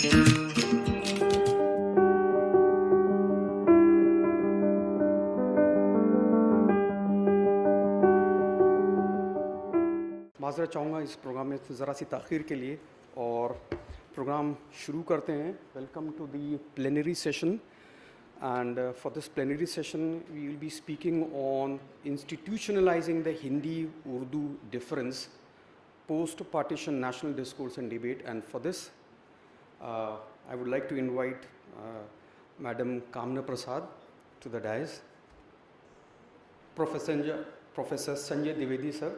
माज़रत चाहूँगा इस प्रोग्राम में ज़रा सी ताख़ीर के लिए, और प्रोग्राम शुरू करते हैं। Welcome to the plenary session, and for this plenary session we will be speaking on institutionalizing the Hindi-Urdu difference, post-partition national discourse and debate. And for this I would like to invite Madam Kamna Prasad to the dais, Professor Sanjay Dwivedi sir,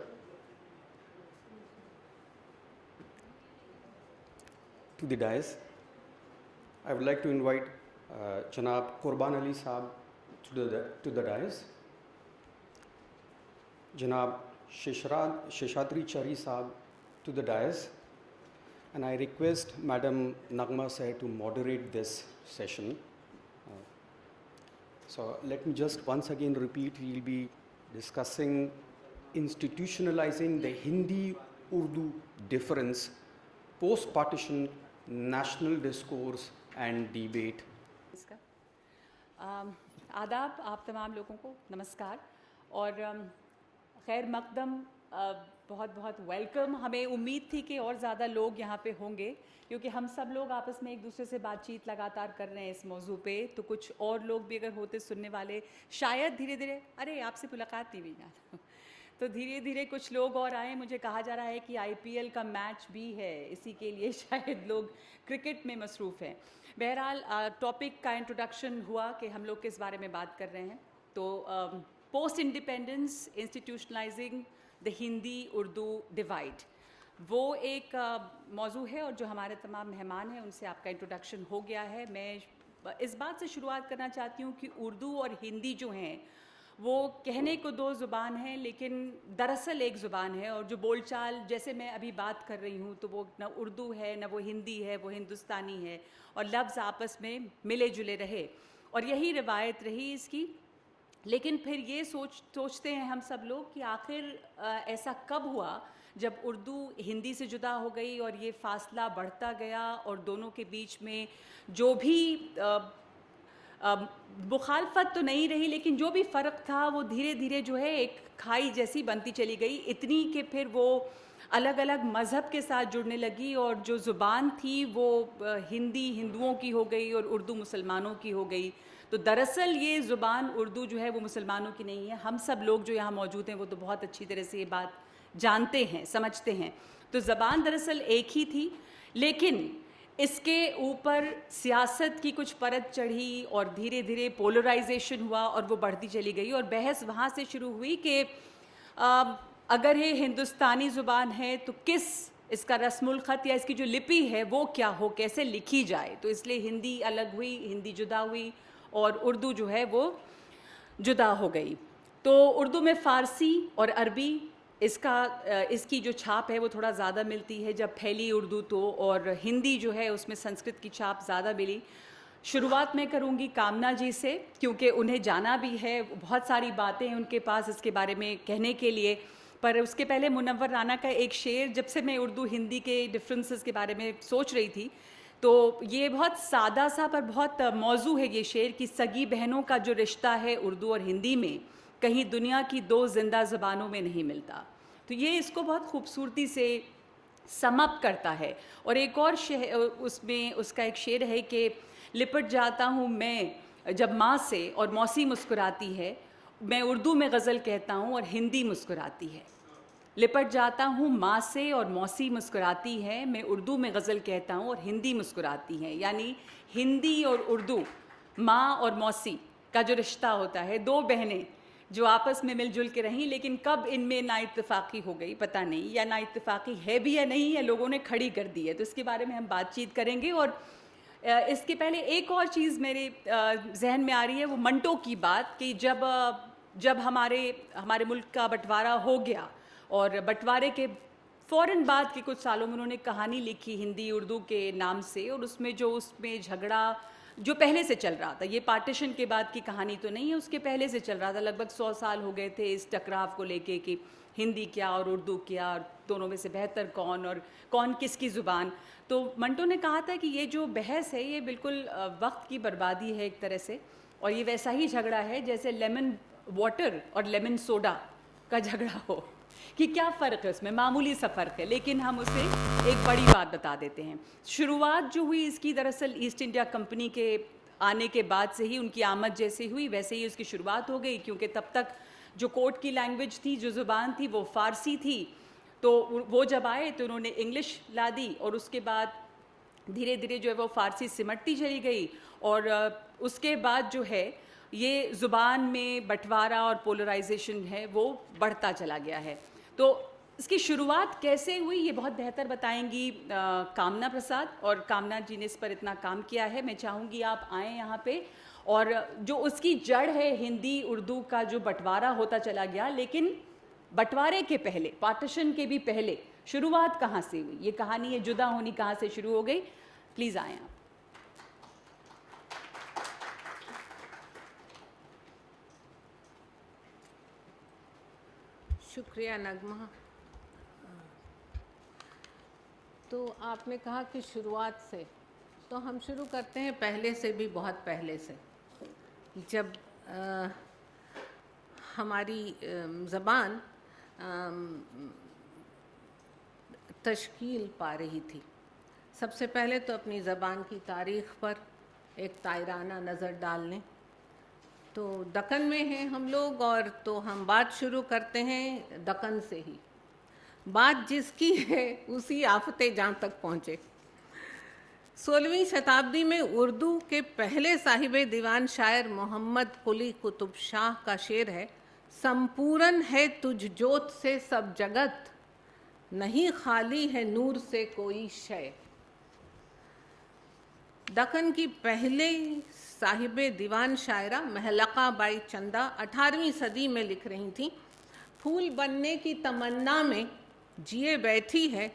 to the dais. I would like to invite Janab Qurban Ali Saab to the dais, Janab Sheshadri Chari Saab to the dais, and I request Madam Nagma Sir to moderate this session. So let me just once again repeat, we will be discussing institutionalizing the Hindi-Urdu difference, post-partition national discourse and debate. आदाब आप तमाम लोगों को नमस्कार और खैर मकदम, बहुत बहुत वेलकम। हमें उम्मीद थी कि और ज़्यादा लोग यहाँ पे होंगे, क्योंकि हम सब लोग आपस में एक दूसरे से बातचीत लगातार कर रहे हैं इस मौजू पे, तो कुछ और लोग भी अगर होते सुनने वाले, शायद धीरे धीरे, अरे आपसे मुलाकात नहीं हुई यार तो धीरे धीरे कुछ लोग और आए। मुझे कहा जा रहा है कि आईपीएल का मैच भी है, इसी के लिए शायद लोग क्रिकेट में मसरूफ़ हैं। बहरहाल टॉपिक का इंट्रोडक्शन हुआ कि हम लोग किस बारे में बात कर रहे हैं। तो post independence इंस्टीट्यूशनलाइजिंग the Hindi Urdu divide, वो एक मौजू है, और जो हमारे तमाम मेहमान हैं उनसे आपका इंट्रोडक्शन हो गया है। मैं इस बात से शुरुआत करना चाहती हूँ कि उर्दू और हिंदी जो हैं वो कहने को दो ज़ुबान हैं, लेकिन दरअसल एक ज़ुबान है, और जो बोलचाल जैसे मैं अभी बात कर रही हूँ तो वो न उर्दू है न वो हिंदी है, वो हिंदुस्तानी है, और लफ्ज़ आपस में मिले जुले रहे, और यही रिवायत रही इसकी। लेकिन फिर ये सोचते हैं हम सब लोग कि आखिर ऐसा कब हुआ जब उर्दू हिंदी से जुदा हो गई और ये फ़ासला बढ़ता गया, और दोनों के बीच में जो भी मुखालफत तो नहीं रही, लेकिन जो भी फ़र्क था वो धीरे धीरे जो है एक खाई जैसी बनती चली गई, इतनी कि फिर वो अलग अलग मज़हब के साथ जुड़ने लगी, और जो ज़ुबान थी वो हिंदी हिंदुओं की हो गई और उर्दू मुसलमानों की हो गई। तो दरअसल ये ज़ुबान उर्दू जो है वो मुसलमानों की नहीं है। हम सब लोग जो यहाँ मौजूद हैं वो तो बहुत अच्छी तरह से ये बात जानते हैं, समझते हैं। तो ज़बान दरअसल एक ही थी, लेकिन इसके ऊपर सियासत की कुछ परत चढ़ी और धीरे धीरे पोलराइजेशन हुआ और वो बढ़ती चली गई, और बहस वहाँ से शुरू हुई कि अगर ये हिंदुस्तानी ज़ुबान है तो किस इसका रस्मुल ख़त या इसकी जो लिपि है वो क्या हो, कैसे लिखी जाए। तो इसलिए हिंदी अलग हुई, हिंदी जुदा हुई, और उर्दू जो है वो जुदा हो गई। तो उर्दू में फ़ारसी और अरबी इसकी जो छाप है वो थोड़ा ज़्यादा मिलती है जब फैली उर्दू तो, और हिंदी जो है उसमें संस्कृत की छाप ज़्यादा मिली। शुरुआत मैं करूँगी कामना जी से, क्योंकि उन्हें जाना भी है, बहुत सारी बातें हैं उनके पास इसके बारे में कहने के लिए। पर उसके पहले मुनव्वर राना का एक शेर, जब से मैं उर्दू हिंदी के डिफरेंसेस के बारे में सोच रही थी, तो ये बहुत सादा सा पर बहुत मौजू है ये शेर, कि सगी बहनों का जो रिश्ता है उर्दू और हिंदी में कहीं दुनिया की दो ज़िंदा ज़बानों में नहीं मिलता। तो ये इसको बहुत खूबसूरती से समअप करता है। और एक और उसमें उसका एक शेर है कि लिपट जाता हूँ मैं जब माँ से और मौसी मुस्कुराती है, मैं उर्दू में गज़ल कहता हूँ और हिंदी मुस्कुराती है। लिपट जाता हूँ माँ से और मौसी मुस्कुराती है, मैं उर्दू में गज़ल कहता हूँ और हिंदी मुस्कुराती है। यानी हिंदी और उर्दू, माँ और मौसी का जो रिश्ता होता है, दो बहनें जो आपस में मिलजुल के रहीं, लेकिन कब इनमें नाइत्तेफाकी हो गई पता नहीं, या नाइत्तेफाकी है भी या नहीं, या लोगों ने खड़ी कर दी है। तो इसके बारे में हम बातचीत करेंगे। और इसके पहले एक और चीज़ मेरे जहन में आ रही है, वो मंटो की बात, कि जब हमारे मुल्क का बंटवारा हो गया, और बंटवारे के फ़ौरन बाद के कुछ सालों में उन्होंने कहानी लिखी हिंदी उर्दू के नाम से, और उसमें झगड़ा जो पहले से चल रहा था, ये पार्टीशन के बाद की कहानी तो नहीं है, उसके पहले से चल रहा था। लगभग 100 साल हो गए थे इस टकराव को लेके कि हिंदी क्या और उर्दू क्या, और दोनों में से बेहतर कौन और कौन किसकी ज़ुबान। तो मंटो ने कहा था कि ये जो बहस है ये बिल्कुल वक्त की बर्बादी है एक तरह से, और ये वैसा ही झगड़ा है जैसे लेमन वाटर और लेमन सोडा का झगड़ा हो, कि क्या फ़र्क है उसमें, मामूली सा फ़र्क है, लेकिन हम उसे एक बड़ी बात बता देते हैं। शुरुआत जो हुई इसकी दरअसल ईस्ट इंडिया कंपनी के आने के बाद से ही, उनकी आमद जैसे हुई वैसे ही उसकी शुरुआत हो गई, क्योंकि तब तक जो कोर्ट की लैंग्वेज थी, जो ज़ुबान थी, वो फ़ारसी थी। तो वो जब आए तो उन्होंने इंग्लिश ला दी, और उसके बाद धीरे धीरे जो है वो फ़ारसी सिमटती चली गई, और उसके बाद जो है ये ज़ुबान में बंटवारा और पोलराइजेशन है वो बढ़ता चला गया है। तो इसकी शुरुआत कैसे हुई ये बहुत बेहतर बताएंगी कामना प्रसाद, और कामना जी ने इस पर इतना काम किया है। मैं चाहूँगी आप आएँ यहाँ पे, और जो उसकी जड़ है हिंदी उर्दू का जो बंटवारा होता चला गया, लेकिन बंटवारे के पहले, पार्टीशन के भी पहले शुरुआत कहाँ से हुई, ये कहानी है जुदा होनी कहाँ से शुरू हो गई। प्लीज़ आएँ आप। शुक्रिया नगमा। तो आपने कहा कि शुरुआत से, तो हम शुरू करते हैं पहले से भी, बहुत पहले से, जब हमारी ज़बान तश्कील पा रही थी। सबसे पहले तो अपनी ज़बान की तारीख़ पर एक तायराना नज़र डाल लें। तो दक्कन में हैं हम लोग, और तो हम बात शुरू करते हैं दक्कन से ही। बात जिसकी है उसी आफते जहाँ तक पहुँचे। 16वीं शताब्दी में उर्दू के पहले साहिबे दीवान शायर मोहम्मद कुली कुतुब शाह का शेर है, संपूर्ण है तुझ जोत से सब जगत, नहीं खाली है नूर से कोई शय। दक्कन की पहले साहिबे दीवान शायरा महलका बाई चंदा 18वीं सदी में लिख रही थीं, फूल बनने की तमन्ना में जिए बैठी है,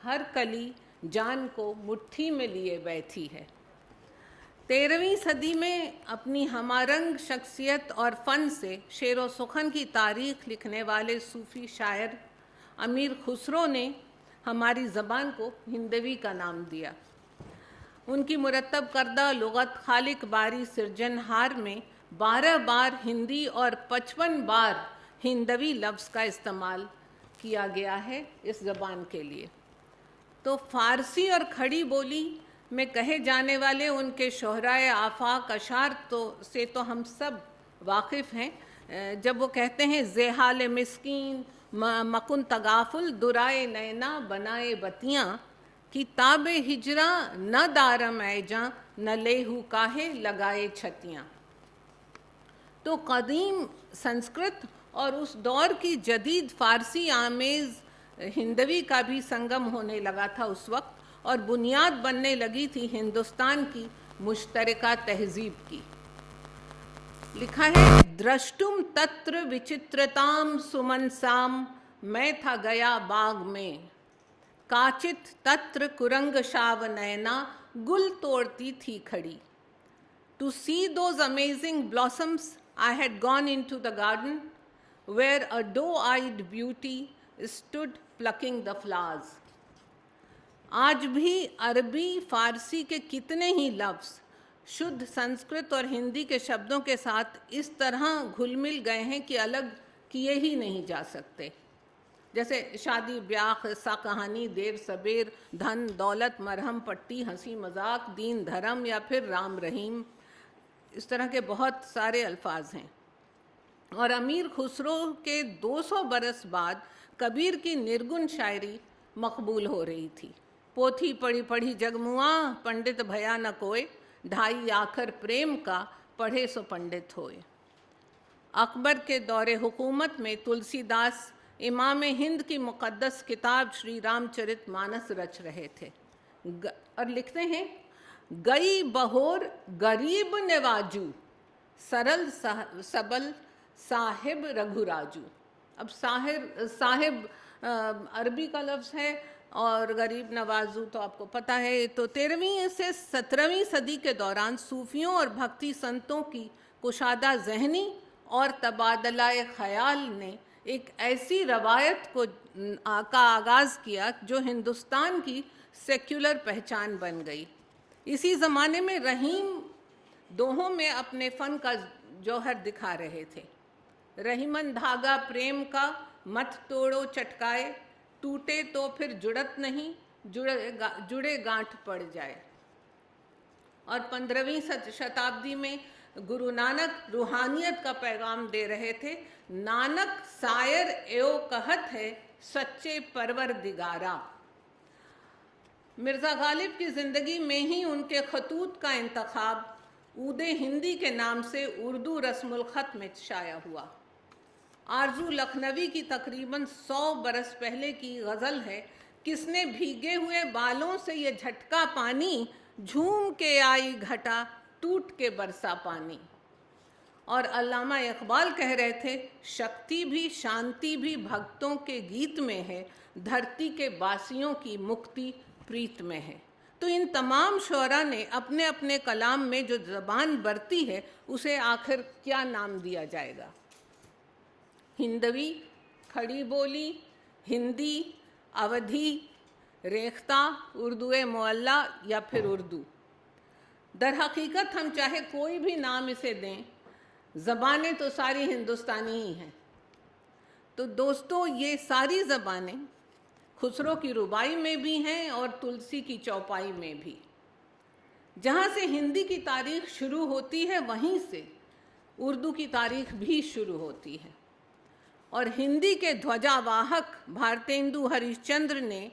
हर कली जान को मुट्ठी में लिए बैठी है। 13वीं सदी में अपनी हमारंग शख्सियत और फ़न से शेर व सुखन की तारीख़ लिखने वाले सूफ़ी शायर अमीर खुसरो ने हमारी ज़बान को हिंदवी का नाम दिया। उनकी मुरतब करदा लुग़त खालिक बारी सिरजनहार में 12 बार हिंदी और 55 बार हिंदवी लफ्ज़ का इस्तेमाल किया गया है इस ज़बान के लिए। तो फ़ारसी और खड़ी बोली में कहे जाने वाले उनके शोहराए आफाक अशार से तो हम सब वाकिफ़ हैं। जब वो कहते हैं ज़ेहाल मिस्कीन मकुन तगाफुल दुराए नैना बनाए बतियाँ, किताब हिजरा न दारम ऐजा न लेहू काहे लगाए छतियाँ। तो कदीम संस्कृत और उस दौर की जदीद फ़ारसी आमेज़ हिंदवी का भी संगम होने लगा था उस वक्त, और बुनियाद बनने लगी थी हिंदुस्तान की मुश्तरका तहज़ीब की। लिखा है, द्रष्टुम तत्र विचित्रताम सुमनसाम, मैं था गया बाग में, काचित तत्र कुरंग शाव नैना, गुल तोड़ती थी खड़ी। To see those amazing blossoms, I had gone into the garden, where a doe-eyed beauty stood plucking the flowers. आज भी अरबी फ़ारसी के कितने ही लफ्ज़ शुद्ध संस्कृत और हिंदी के शब्दों के साथ इस तरह घुल मिल गए हैं कि अलग किए ही नहीं जा सकते। जैसे शादी, ब्याह, क़िस्सा कहानी, देर सबेर, धन दौलत, मरहम पट्टी, हंसी मजाक, दीन धर्म, या फिर राम रहीम, इस तरह के बहुत सारे अल्फाज हैं। और अमीर खुसरो के 200 बरस बाद कबीर की निर्गुण शायरी मकबूल हो रही थी। पोथी पढ़ी पढ़ी जगमुआ, पंडित भया न कोय, ढाई आखर प्रेम का, पढ़े सो पंडित होए। अकबर के दौरे हुकूमत में तुलसीदास इमाम हिंद की मुक़द्दस किताब श्री रामचरित मानस रच रहे थे, और लिखते हैं, गई बहोर गरीब नेवाजू, सरल सबल साहिब रघुराजू। अब साहिब अरबी का लफ्ज़ है, और गरीब नवाजू तो आपको पता है। तो 13वीं से 17वीं सदी के दौरान सूफियों और भक्ति संतों की कुशादा जहनी और तबादला ख्याल ने एक ऐसी रवायत का आगाज़ किया जो हिंदुस्तान की सेक्युलर पहचान बन गई। इसी ज़माने में रहीम दोहों में अपने फ़न का जौहर दिखा रहे थे। रहीमन धागा प्रेम का मत तोड़ो चटकाए, टूटे तो फिर जुड़त नहीं, जुड़े गांठ पड़ जाए। और 15वीं शताब्दी में गुरु नानक रूहानियत का पैगाम दे रहे थे। नानक सायर एओ कहत है सच्चे परवरदिगारा। मिर्ज़ा गालिब की ज़िंदगी में ही उनके खतूत का इंतखाब ऊदे हिंदी के नाम से उर्दू रस्मुल ख़त में शाया हुआ। आरजू लखनवी की तकरीबन 100 बरस पहले की गज़ल है, किसने भीगे हुए बालों से ये झटका पानी, झूम के आई घटा टूट के बरसा पानी। और अल्लामा इकबाल कह रहे थे, शक्ति भी शांति भी भक्तों के गीत में है, धरती के बासियों की मुक्ति प्रीत में है। तो इन तमाम शोरा ने अपने अपने कलाम में जो ज़बान बरती है उसे आखिर क्या नाम दिया जाएगा? हिंदवी, खड़ी बोली, हिंदी, अवधी, रेख्ता, उर्दू मुअल्ला या फिर उर्दू? दर हकीकत हम चाहे कोई भी नाम इसे दें, ज़बानें तो सारी हिंदुस्तानी ही हैं। तो दोस्तों, ये सारी ज़बानें खुसरो की रुबाई में भी हैं और तुलसी की चौपाई में भी। जहाँ से हिंदी की तारीख शुरू होती है वहीं से उर्दू की तारीख भी शुरू होती है। और हिंदी के ध्वजावाहक भारतेंदु हरिश्चंद्र ने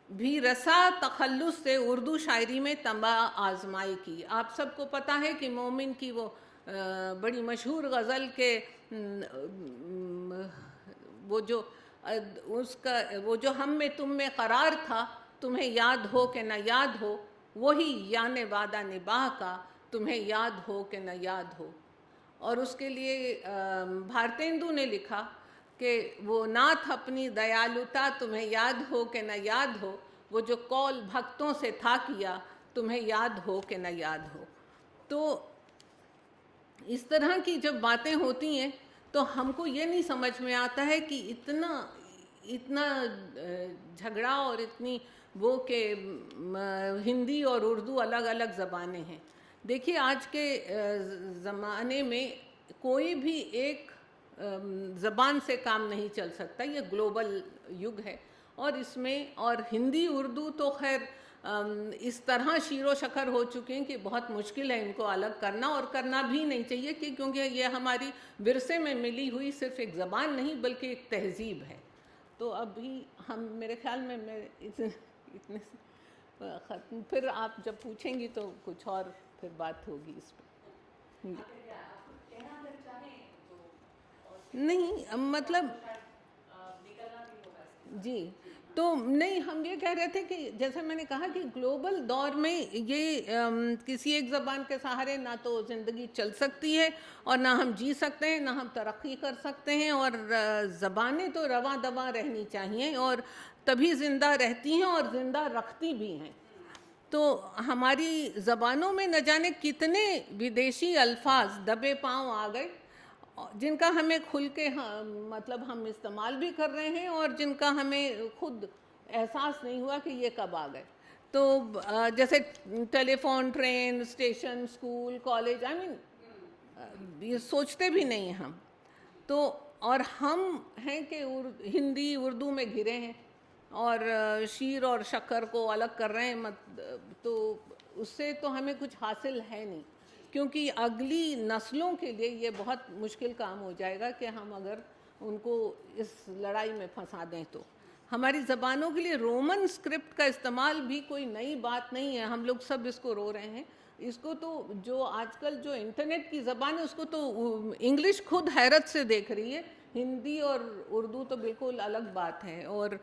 भी रसा तखल्लुस से उर्दू शायरी में तंबा आजमाई की। आप सबको पता है कि मोमिन की वो बड़ी मशहूर गज़ल के वो जो हम में तुम में करार था, तुम्हें याद हो कि न याद हो, वही याने वादा निबाह का, तुम्हें याद हो कि न याद हो। और उसके लिए भारतेंदु ने लिखा कि वो नाथ अपनी दयालुता तुम्हें याद हो कि न याद हो, वो जो कौल भक्तों से था किया, तुम्हें याद हो कि न याद हो। तो इस तरह की जब बातें होती हैं तो हमको ये नहीं समझ में आता है कि इतना झगड़ा और इतनी वो कि हिंदी और उर्दू अलग अलग ज़बानें हैं। देखिए, आज के ज़माने में कोई भी एक ज़बान से काम नहीं चल सकता, ये ग्लोबल युग है। और इसमें और हिंदी उर्दू तो खैर इस तरह शीरो शकर हो चुके हैं कि बहुत मुश्किल है इनको अलग करना, और करना भी नहीं चाहिए क्योंकि ये हमारी विरसे में मिली हुई सिर्फ एक ज़बान नहीं बल्कि एक तहज़ीब है। तो अभी हम मेरे ख्याल में मैं इतने ख़त्म, फिर आप जब पूछेंगी तो कुछ और फिर बात होगी इस पर। नहीं मतलब जी, तो नहीं, हम ये कह रहे थे कि जैसे मैंने कहा कि ग्लोबल दौर में ये किसी एक ज़बान के सहारे ना तो ज़िंदगी चल सकती है और ना हम जी सकते हैं, ना हम तरक्की कर सकते हैं। और ज़बानें तो रवां दवां रहनी चाहिए और तभी ज़िंदा रहती हैं और ज़िंदा रखती भी हैं। तो हमारी ज़बानों में न जाने कितने विदेशी अल्फाज दबे पाँव आ गए जिनका हमें खुल के मतलब हम इस्तेमाल भी कर रहे हैं और जिनका हमें खुद एहसास नहीं हुआ कि ये कब आ गए। तो जैसे telephone, train, station, school, college, ये सोचते भी नहीं हैं हम। तो और हम हैं कि हिंदी उर्दू में घिरे हैं और शीर और शक्कर को अलग कर रहे हैं, तो उससे तो हमें कुछ हासिल है नहीं, क्योंकि अगली नस्लों के लिए ये बहुत मुश्किल काम हो जाएगा कि हम अगर उनको इस लड़ाई में फंसा दें। तो हमारी ज़बानों के लिए रोमन स्क्रिप्ट का इस्तेमाल भी कोई नई बात नहीं है, हम लोग सब इसको रो रहे हैं। इसको तो जो आजकल जो इंटरनेट की ज़बान है उसको तो इंग्लिश खुद हैरत से देख रही है, हिंदी और उर्दू तो बिल्कुल अलग बात है। और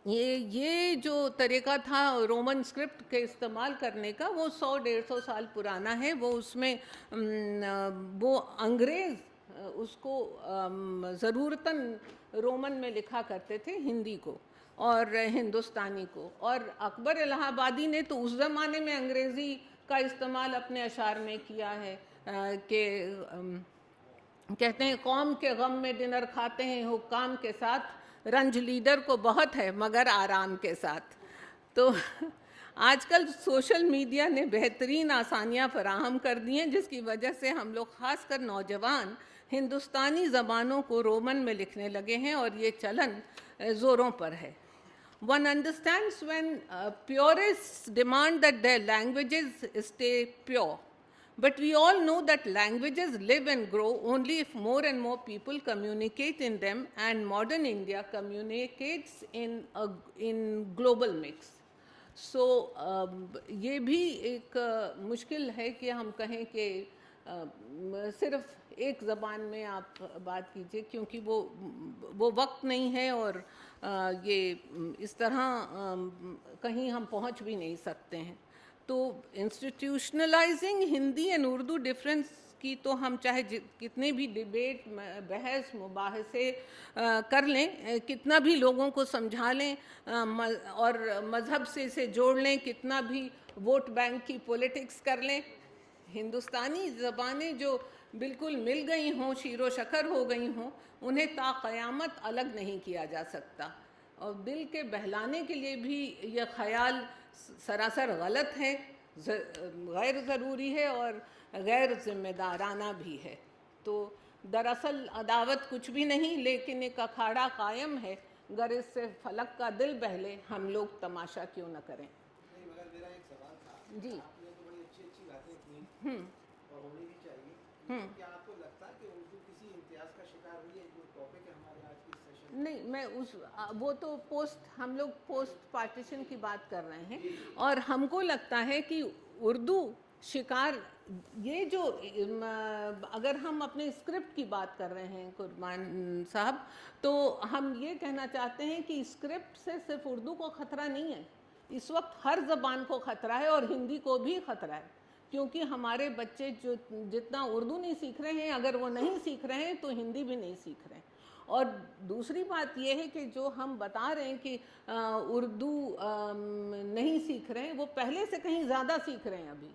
ये जो तरीक़ा था रोमन स्क्रिप्ट के इस्तेमाल करने का वो 100-150 साल पुराना है। वो उसमें वो अंग्रेज़ उसको ज़रूरतन रोमन में लिखा करते थे, हिंदी को और हिंदुस्तानी को। और अकबर इलाहाबादी ने तो उस ज़माने में अंग्रेज़ी का इस्तेमाल अपने अशार में किया है कि कहते हैं कौम के गम में डिनर खाते हैं हुक्काम के साथ, रंज लीडर को बहुत है मगर आराम के साथ। तो आजकल सोशल मीडिया ने बेहतरीन आसानियां फराहम कर दी हैं, जिसकी वजह से हम लोग ख़ासकर नौजवान हिंदुस्तानी ज़बानों को रोमन में लिखने लगे हैं और ये चलन ज़ोरों पर है। One understands when purists demand that their languages stay pure. But we all know that languages live and grow only if more and more people communicate in them, and modern India communicates in global mix. So ये भी एक मुश्किल है कि हम कहें कि सिर्फ एक ज़बान में आप बात कीजिए, क्योंकि वो वक्त नहीं है और ये इस तरह कहीं हम पहुंच भी नहीं सकते हैं। तो इंस्टीट्यूशनलाइजिंग हिंदी एंड उर्दू डिफरेंस की तो हम चाहे कितने भी डिबेट, बहस, मुबाहसे कर लें, कितना भी लोगों को समझा लें और मज़हब से इसे जोड़ लें, कितना भी वोट बैंक की पॉलिटिक्स कर लें, हिंदुस्तानी ज़बानें जो बिल्कुल मिल गई हों, शीरो शकर हो गई हों, उन्हें ता क़यामत अलग नहीं किया जा सकता। और दिल के बहलाने के लिए भी यह ख्याल सरासर गलत है, गैर ज़रूरी है और गैर ज़िम्मेदाराना भी है। तो दरअसल अदावत कुछ भी नहीं, लेकिन एक अखाड़ा कायम है, अगर इससे फलक का दिल बहले हम लोग तमाशा क्यों न करें। नहीं, मगर मेरा एक सवाल था। जी। आपने तो बड़ी अच्छी बातें की और होनी भी चाहिए। लेकिन क्या आपको लगता है कि उर्दू किसी इम्तियाज का शिकार हुई है? जो टॉपिक है हमारे आज की सेशन। नहीं, मैं वो तो हम लोग पोस्ट पार्टीशन की बात कर रहे हैं, और हमको लगता है कि उर्दू शिकार, ये जो अगर हम अपने स्क्रिप्ट की बात कर रहे हैं कुरबान साहब, तो हम ये कहना चाहते हैं कि स्क्रिप्ट से सिर्फ उर्दू को ख़तरा नहीं है, इस वक्त हर ज़बान को ख़तरा है और हिंदी को भी ख़तरा है, क्योंकि हमारे बच्चे जो जितना उर्दू नहीं सीख रहे हैं, अगर वो नहीं सीख रहे हैं तो हिंदी भी नहीं सीख रहे हैं। और दूसरी बात ये है कि जो हम बता रहे हैं कि उर्दू नहीं सीख रहे हैं, वो पहले से कहीं ज़्यादा सीख रहे हैं। अभी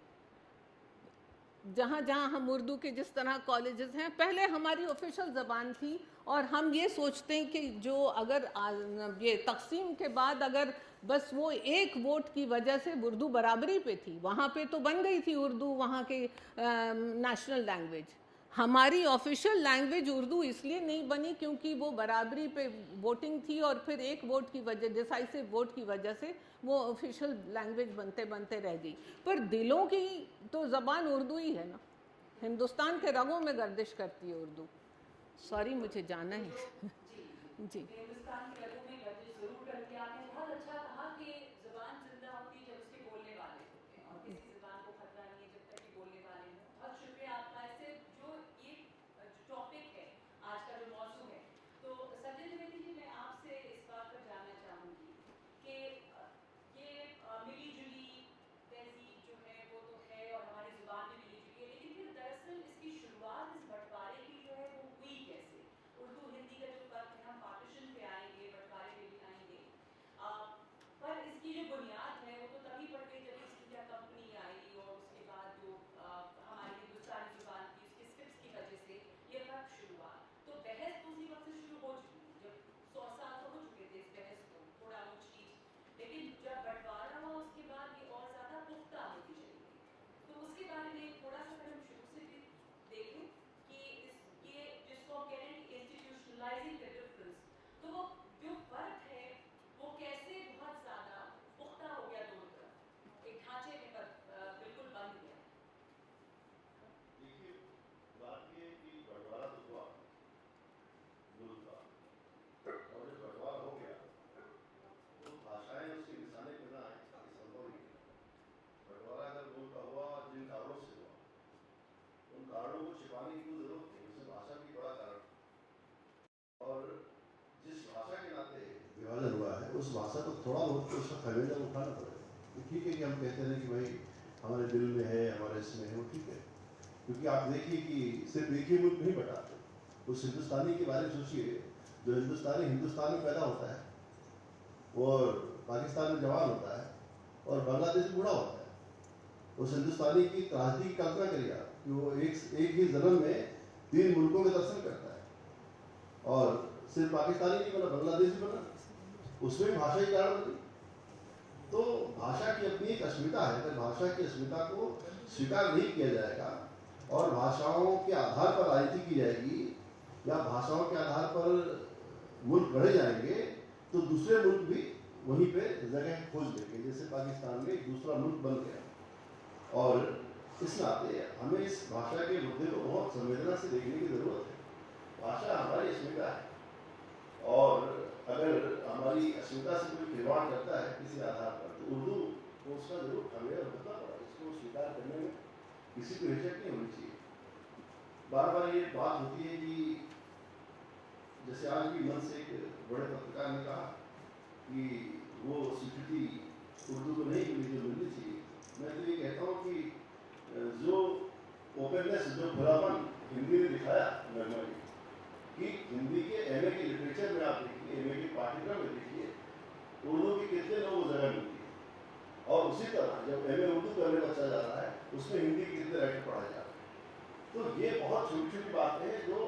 जहाँ जहाँ हम उर्दू के जिस तरह कॉलेजेस हैं, पहले हमारी ऑफिशियल ज़बान थी, और हम ये सोचते हैं कि जो अगर ये तकसीम के बाद अगर बस वो एक वोट की वजह से उर्दू बराबरी पे थी, वहाँ पे तो बन गई थी उर्दू वहाँ के नेशनल लैंग्वेज। हमारी ऑफिशियल लैंग्वेज उर्दू इसलिए नहीं बनी क्योंकि वो बराबरी पे वोटिंग थी, और फिर एक वोट की वजह, डिसाइसिव वोट की वजह से वो ऑफिशियल लैंग्वेज बनते बनते रह गई। पर दिलों की तो ज़बान उर्दू ही है ना, हिंदुस्तान के रगों में गर्दिश करती है उर्दू। सॉरी, मुझे जाना है। जी, हिंदुस्तान के रगों में गर्दिश जरूर करती है। आपने बहुत अच्छा कहा कि ज़बान जिंदा होती है जब उसके बोलने वाले होते हैं, और किसी ज़बान को खतरा नहीं है जब तक कि बोलने वाले हों। बहुत शुक्रिया आपका। ऐसे जो ये टॉपिक है आज का, जो मौजू है, तो सज्जन द्विवेदी जी, मैं आपसे इस बात पर जानना चाहूँगी कि ये मिली जुली तहजीब जो है वो तो है, और हमारी ज़ुबान भी मिली जुली है, लेकिन फिर दरअसल इसकी शुरुआत इस बंटवारे की जो है वो हुई कैसे? उर्दू हिंदी का जो फर्क है, हम पार्टीशन पे आएंगे, बंटवारे पे भी आएंगे, पर इसकी जो बुनियाद है वो तो तभी पड़ गई जब ईस्ट इंडिया कंपनी आई, और उसके बाद जो हमारी हिंदुस्तानी ज़ुबान की उसके स्क्रिप्ट्स की वजह से ये फर्क शुरू हुआ। तो बहस तो उसी वक्त से शुरू हो चुकी थी, जब 100 साल तो हो चुके थे इस बहस को, थोड़ा ऊँच नीच, लेकिन जब बंटवारा हुआ उसके बाद ये और ज़्यादा पुख्ता होती चली गई। तो उसके बारे में थोड़ा सा अगर हम शुरू से भी देखें कि ये जिसको हम कह रहे हैं इंस्टीट्यूशनलाइजिंग द डिफरेंस, तो वो जो फर्क है वो कैसे बहुत ज़्यादा पुख्ता हो गया, दोनों तरफ एक ढांचे में बिल्कुल बंद गया। देखिए, बात ये है कि बंटवारा तो हुआ मुल्क का, और जब बंटवारा हो गया तो भाषाएं उसके मिसाने के बिना संभव नहीं है। बंटवारा अगर मुल्क का हुआ, जिन कारणों से हुआ, उन कारणों को छिपाने की कोई जरूरत नहीं, उसमें भाषा भी बड़ा कारण, और जिस भाषा के नाते विभाजन हुआ है उस भाषा को थोड़ा बहुत उसका खमेजा उठाना पड़ेगा। तो ठीक है कि हम कहते हैं कि भाई हमारे दिल में है, हमारे इसमें है, वो ठीक है, क्योंकि आप देखिए कि सिर्फ एक ही मुल्क नहीं बटाते, उस हिंदुस्तानी के बारे में सोचिए जो हिंदुस्तानी हिंदुस्तान में पैदा होता है और पाकिस्तान में जवान होता है और बांग्लादेश में बूढ़ा होता है। उस हिंदुस्तानी की त्रासदी की कल्पना करिए आप कि वो एक ही जन्म में 3 मुल्कों के दर्शन करता है और सिर्फ पाकिस्तानी नहीं बना, बांग्लादेशी बना, उसमें भाषा ही कारण बनी। तो भाषा की अपनी एक अस्मिता है, अगर भाषा की अस्मिता को स्वीकार नहीं किया जाएगा और भाषाओं के आधार पर राजनीति की जाएगी या भाषाओं के आधार पर मुल्क गढ़े जाएंगे तो दूसरे मुल्क भी वहीं पे जगह खोज लेंगे, जैसे पाकिस्तान में एक दूसरा मुल्क बन गया। और इस नाते हमें इस भाषा के मुद्दे को बहुत संवेदना से देखने की जरूरत है। भाषा हमारी अस्मिता है और अगर हमारी अस्मिता से कोई खिलवाड़ करता है किसी आधार पर तो उर्दू को उसका जरूर अवेयर होना पड़ा, इसको स्वीकार करने में किसी को हिचक नहीं होनी चाहिए। बार बार ये बात होती है कि जैसे आज भी मन से एक बड़े पत्रकार ने कहा कि वो स्वीकृति उर्दू को नहीं मिली जो मिलनी चाहिए। मैं तो ये कहता हूँ कि जो ओपननेस, जो खुलापन हिंदी ने दिखाया नॉर्मली कि हिंदी के एमए के लिटरेचर में आप देखिए, एमए के पाठ्यक्रम में देखिए उर्दू की कितने लोगों को जगह मिलती है और उसी तरह जब एमए उर्दू करने बच्चा जा रहा है उसमें हिंदी के कितने राइटर पढ़ाए जा रहे हैं। तो ये बहुत छोटी छोटी बातें हैं जो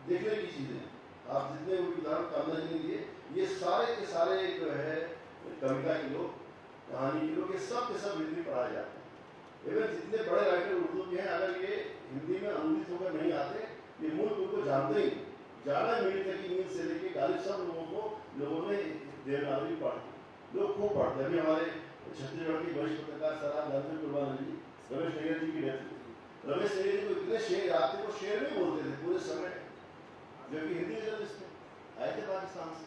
देखने की चीज़ें हैं। आप जितने उदाहरण कामना जी ने दिए, ये सारे के सारे जो है कविता के लोग, कहानी के लोग, ये सब के सब हिंदी पढ़ाए जाते हैं। इवन जितने बड़े राइटर उर्दू के हैं अगर ये हिंदी में अनुदित होकर नहीं आते, ये मुल्क उनको जानते ही ज़्यादा मील तक की मील से लेके गालिब सब लोगों ने देवनागरी पढ़ी, लोग खूब पढ़ते। अभी हमारे छत्तीसगढ़ के वरिष्ठ पत्रकार सराब लालचंद कुर्बान जी, रमेश नैयर जी की डेथ हुई। रमेश नैयर जी को इतने शेर याद थे, वो शेर में बोलते थे पूरे समय, जबकि हिंदी जर्नलिस्ट आए थे पाकिस्तान से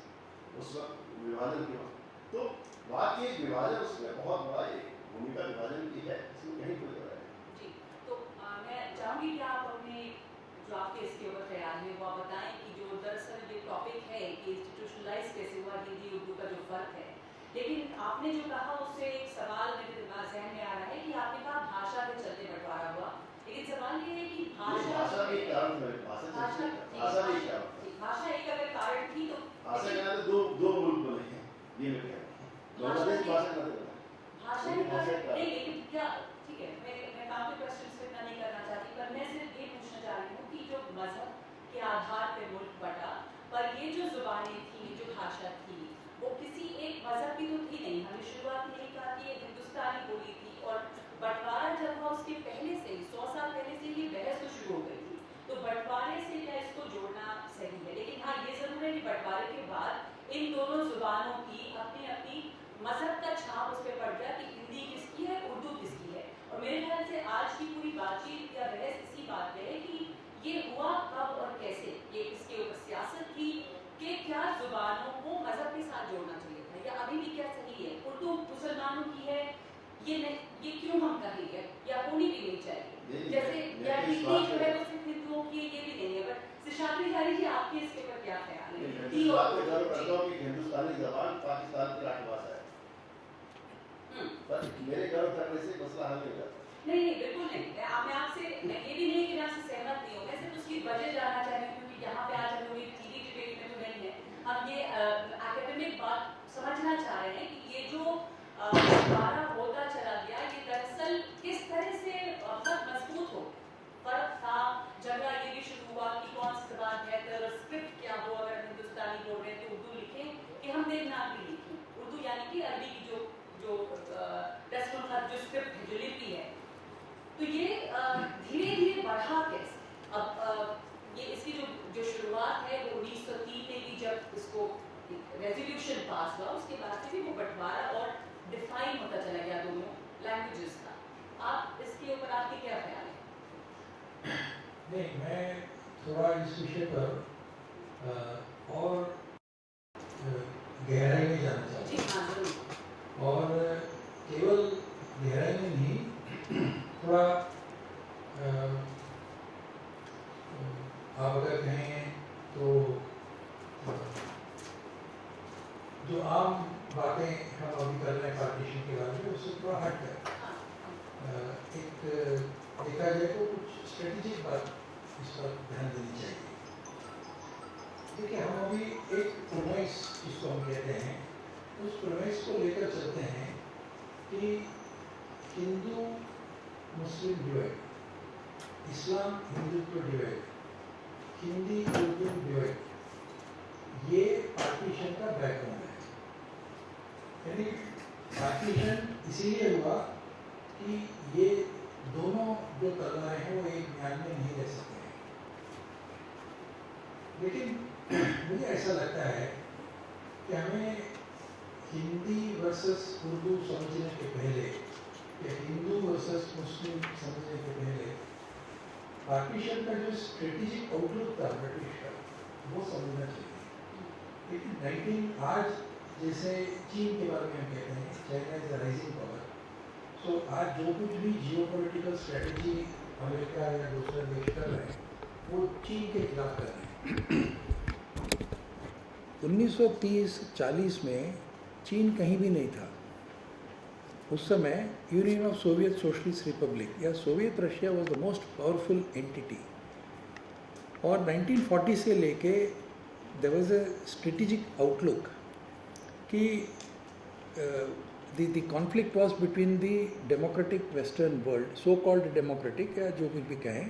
उस वक्त विभाजन के वक्त। तो बात ये विभाजन उसमें बहुत बड़ा एक भूमिका विभाजन की है, इसमें कहीं कोई जगह है। जी, तो मैं चाहूँगी कि आप अपने जो आपके इसके ऊपर ख्याल है वो आप बताएं कि जो दरअसल ये टॉपिक है कि इंस्टीट्यूशनलाइज कैसे हुआ हिंदी उर्दू का जो फ़र्क है, लेकिन आपने जो कहा उससे एक सवाल मेरे जहन में आ रहा है कि आपने कहा भाषा के चलते बंटवारा हुआ, लेकिन सवाल ये है कि भाषा भी कारण है, भाषा एक अगर कारण थी तो भाषा के नाते दो मुल्क बने हैं, ये मैं कह रहा हूँ। बांग्लादेश भाषा का भाषा नहीं, लेकिन क्या ठीक है, मैं काउंटर क्वेश्चन से इतना नहीं करना चाहती, पर मैं सिर्फ ये पूछना चाह रही हूँ कि जो मजहब के आधार पे मुल्क बटा, पर ये जो जुबानें थी, जो भाषा थी, वो किसी एक मजहब की तो थी नहीं। हमने शुरुआत में यही कहा कि ये हिंदुस्तानी बोली थी और बंटवारा जब हुआ उसके पहले से ही 100 साल पहले से ये बहस तो शुरू हो गई थी, तो बंटवारे से क्या इसको जोड़ना सही है। लेकिन हाँ ये जरूर है कि बंटवारे के बाद इन दोनों जुबानों की अपनी अपनी मजहब का छाप उस पर पड़ गया कि हिंदी किसकी है, उर्दू किसकी है। और मेरे ख्याल से आज की पूरी बातचीत या बहस इसी बात पे है कि ये हुआ कब और कैसे, ये इसके ऊपर सियासत थी कि क्या जुबानों को मजहब के साथ जोड़ना चाहिए था या अभी भी क्या सही है, उर्दू मुसलमानों की है ये नहीं, ये क्यों हम कहेंगे या होनी भी नहीं चाहिए, जैसे या हिंदी जो है वो सिर्फ हिंदुओं की ये भी नहीं है। बट सिशाती जारी जी आपके इसके ऊपर क्या ख्याल है? हिंदुस्तानी जबान पाकिस्तान की राष्ट्रभाषा है, पर मेरे गर्व करने से मसला हल नहीं होता। नहीं बिल्कुल नहीं, मैं आपसे मैं ये भी नहीं कि मैं आपसे सहमत नहीं हूँ, मैं सिर्फ उसकी वजह जानना चाह रही हूँ क्योंकि यहाँ पे आज हम लोग टीवी डिबेट में तो नहीं है, हम ये एकेडमिक बात समझना चाह रहे हैं कि ये जो बंटवारा होता चला गया ये दरअसल किस तरह से बहुत मजबूत हो, फर्क था, झगड़ा ये भी शुरू हुआ कि कौन सी जबान बेहतर और स्क्रिप्ट क्या हो, अगर हम हिंदुस्तानी बोल रहे हैं तो उर्दू लिखें कि हम देवनागरी लिखें, उर्दू यानी कि अरबी की जो रस्मुल खत जो स्क्रिप्ट है, जो लिपि है। तो ये धीरे धीरे बढ़ा कैसे, अब ये इसकी जो शुरुआत है वो 1903 में भी जब इसको रेजोल्यूशन पास हुआ उसके बाद से भी वो बंटवारा और डिफाइन होता चला गया दोनों लैंग्वेजेस का। आप इसके ऊपर आपके क्या ख्याल है? नहीं, मैं थोड़ा इस विषय पर और गहराई में जाना चाहता हूँ और केवल गहराई में नहीं, थोड़ा आप अगर कहें तो जो आम बातें हम अभी कर रहे हैं पार्टीशन के बारे में उससे थोड़ा हट कर एक देखा जाए तो कुछ स्ट्रेटेजिक बात इस पर ध्यान देनी चाहिए। देखिए हम अभी एक प्रोमाइस जिसको हम कहते हैं, उस प्रोमाइस को लेकर चलते हैं कि हिंदू मुस्लिम डिवाइड, इस्लाम हिंदुत्व डिवाइड, हिंदी उर्दू डिवाइड, ये पार्टीशन का बैकग्राउंड है। यानी पार्टीशन इसीलिए हुआ कि ये दोनों जो तलवारें हैं वो एक म्यान में नहीं रह सकते हैं। लेकिन मुझे ऐसा लगता है कि हमें हिंदी वर्सेस उर्दू समझने के पहले या हिंदू वर्सेस मुस्लिम समझने के पहले पार्टीशन का जो स्ट्रेटेजिक आउटलुक था ब्रिटिश का, वो समझना चाहिए। लेकिन आज जैसे चीन के बारे में हम कहते हैं, China is a rising power, तो आज जो कुछ भी जियोपॉलिटिकल स्ट्रेटजी अमेरिका या दूसरे देश कर रहे हैं वो चीन के खिलाफ कर रहे हैं। 1930-40 में चीन कहीं भी नहीं था। उस समय Union of Soviet Socialist Republic या Soviet Russia was the most powerful entity, और 1940 से लेके there was a strategic outlook कि the conflict was between the democratic western world, so called democratic या जो कुछ भी कहें,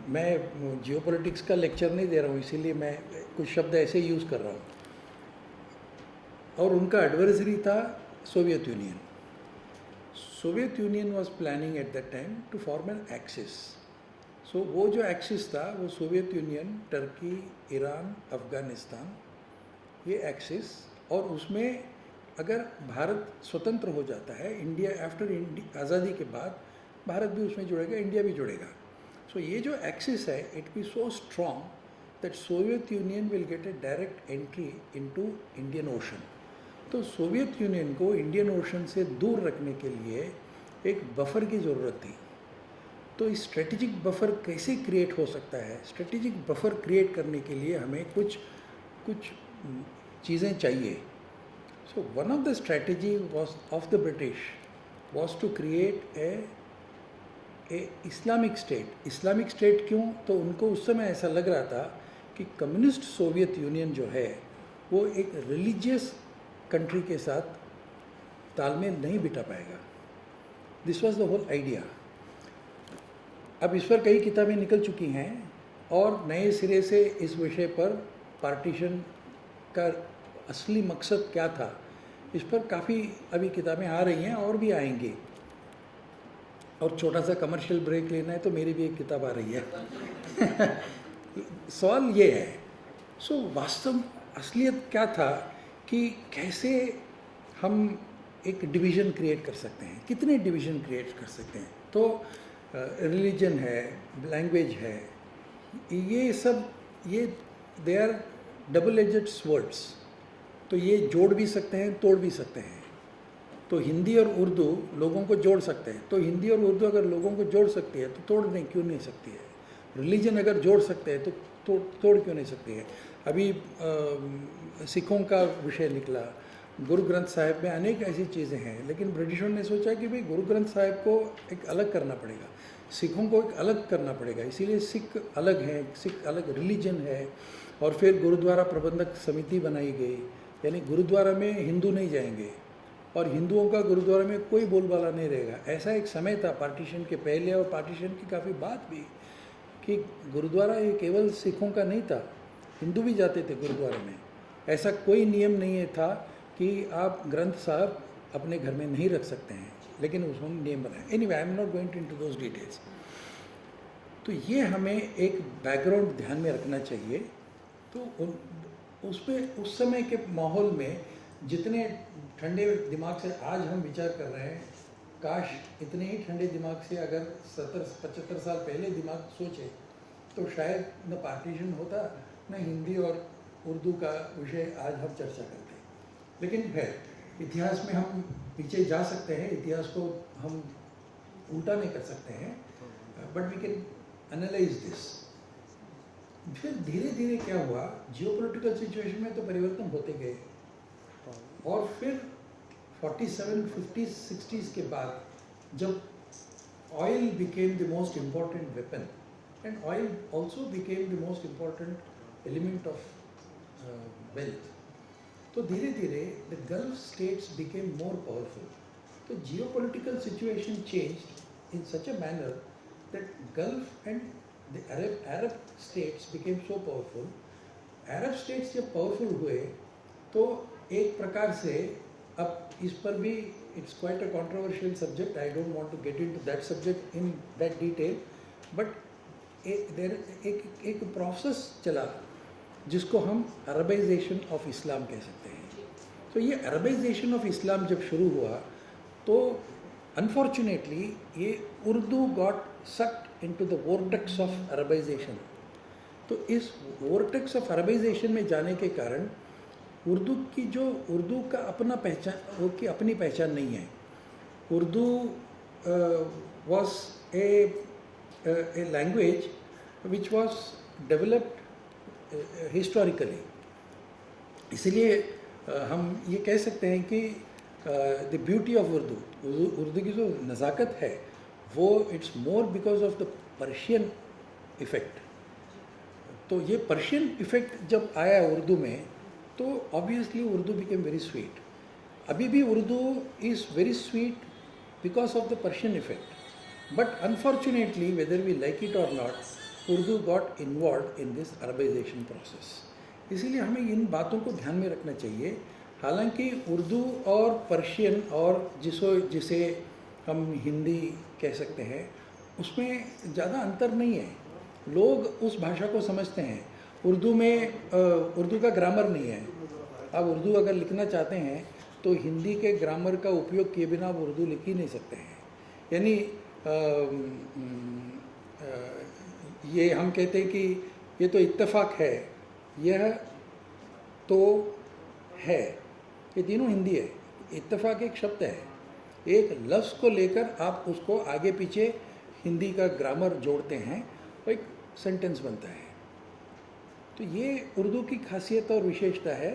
मैं जियोपॉलिटिक्स का लेक्चर नहीं दे रहा हूँ इसीलिए मैं कुछ शब्द ऐसे यूज़ कर रहा हूँ, और उनका एडवर्सरी था Soviet Union. Soviet Union was planning at that time to form an axis. So वो जो एक्सिस था वो Soviet Union, Turkey, Iran, Afghanistan, ये एक्सिस, और उसमें अगर भारत स्वतंत्र हो जाता है, इंडिया आफ्टर आज़ादी के बाद भारत भी उसमें जुड़ेगा, इंडिया भी जुड़ेगा। सो ये जो एक्सिस है it be so strong that Soviet union will get A direct entry into Indian ocean. तो सोवियत यूनियन को इंडियन ओशन से दूर रखने के लिए एक बफर की ज़रूरत थी। तो इस स्ट्रेटेजिक बफर कैसे क्रिएट हो सकता है? स्ट्रेटेजिक बफर क्रिएट करने के लिए हमें कुछ चीज़ें चाहिए। So one of the strategy was of the British was to create a Islamic state. Islamic state क्यों? तो उनको उस समय ऐसा लग रहा था कि कम्युनिस्ट सोवियत यूनियन जो है वो एक रिलीजियस कंट्री के साथ तालमेल नहीं बिठा पाएगा। This was the whole idea. अब इस पर कई किताबें निकल चुकी हैं और नए सिरे से इस विषय पर पार्टीशन का असली मकसद क्या था इस पर काफ़ी अभी किताबें आ रही हैं और भी आएंगी। और छोटा सा कमर्शियल ब्रेक लेना है तो मेरी भी एक किताब आ रही है। सवाल ये है, सो वास्तव असलियत क्या था कि कैसे हम एक डिवीज़न क्रिएट कर सकते हैं, कितने डिवीज़न क्रिएट कर सकते हैं। तो रिलीजन है, लैंग्वेज है, ये सब ये they are double edged swords. तो ये जोड़ भी सकते हैं, तोड़ भी सकते हैं। तो हिंदी और उर्दू लोगों को जोड़ सकते हैं, तो हिंदी और उर्दू अगर लोगों को जोड़ सकती है तो तोड़ नहीं क्यों नहीं सकती है? रिलीजन अगर जोड़ सकते हैं तो तोड़ क्यों नहीं सकती है? अभी सिखों का विषय निकला, गुरु ग्रंथ साहिब में अनेक ऐसी चीज़ें हैं, लेकिन ब्रिटिशों ने सोचा कि भाई गुरु ग्रंथ साहिब को एक अलग करना पड़ेगा, सिखों को एक अलग करना पड़ेगा, इसीलिए सिख अलग हैं, सिख अलग रिलीजन है। और फिर गुरुद्वारा प्रबंधक समिति बनाई गई, यानी गुरुद्वारा में हिंदू नहीं जाएंगे और हिंदुओं का गुरुद्वारा में कोई बोलबाला नहीं रहेगा। ऐसा एक समय था पार्टीशन के पहले और पार्टीशन की काफ़ी बात भी कि गुरुद्वारा ये केवल सिखों का नहीं था, हिंदू भी जाते थे गुरुद्वारे में। ऐसा कोई नियम नहीं था कि आप ग्रंथ साहब अपने घर में नहीं रख सकते हैं, लेकिन उसने नियम बनाया। Anyway, I am not going into those details. तो ये हमें एक बैकग्राउंड ध्यान में रखना चाहिए। तो उसमें उस समय के माहौल में जितने ठंडे दिमाग से आज हम विचार कर रहे हैं, काश इतने ही ठंडे दिमाग से अगर 70-75 साल पहले दिमाग सोचे तो शायद न पार्टीशन होता, न हिंदी और उर्दू का विषय आज हम चर्चा करते। लेकिन फिर इतिहास में हम पीछे जा सकते हैं, इतिहास को हम उल्टा नहीं कर सकते हैं, but we can analyse this. फिर धीरे धीरे क्या हुआ, जियोपॉलिटिकल सिचुएशन में तो परिवर्तन होते गए, और फिर 47, 50s, 60s के बाद जब oil became the most important weapon and oil also became the most important element of wealth. तो धीरे धीरे the Gulf states became more powerful. तो geopolitical situation changed in such a manner that Gulf and the Arab states became so powerful. Arab states जब powerful हुए तो एक प्रकार से अब इस पर भी it's quite a controversial subject. I don't want to get into that subject in that detail. But एक प्रोसेस चला जिसको हम अरबाइजेशन ऑफ इस्लाम कह सकते हैं. तो ये अरबाइजेशन ऑफ इस्लाम जब शुरू हुआ तो अनफॉर्चुनेटली ये Urdu got sucked into the vortex of Arabization. तो इस वोर्टेक्स ऑफ अरबाइजेशन में जाने के कारण उर्दू का अपना पहचान, वो की अपनी पहचान नहीं है. Urdu was a language which was developed historically. इसलिए हम ये कह सकते हैं कि the beauty of उर्दू की जो नज़ाकत है वो it's more because of the Persian effect. तो ये पर्शियन इफ़ेक्ट जब आया उर्दू में तो obviously Urdu became very sweet. अभी भी Urdu is very sweet because of the Persian effect. But unfortunately whether we like it or not Urdu got involve in this Arabization process. इसीलिए हमें इन बातों को ध्यान में रखना चाहिए. हालांकि उर्दू और पर्शियन और जिसे हम हिंदी कह सकते हैं उसमें ज़्यादा अंतर नहीं है. लोग उस भाषा को समझते हैं. उर्दू में उर्दू का ग्रामर नहीं है. आप उर्दू अगर लिखना चाहते हैं तो हिंदी के ग्रामर का उपयोग किए बिना आप उर्दू लिख ही नहीं सकते हैं. यानी ये हम कहते हैं कि ये तो इत्तेफाक है, यह तो है, ये तीनों हिंदी है. इत्तेफाक एक शब्द है. एक लफ्ज़ को लेकर आप उसको आगे पीछे हिंदी का ग्रामर जोड़ते हैं और एक सेंटेंस बनता है. तो ये उर्दू की खासियत और विशेषता है.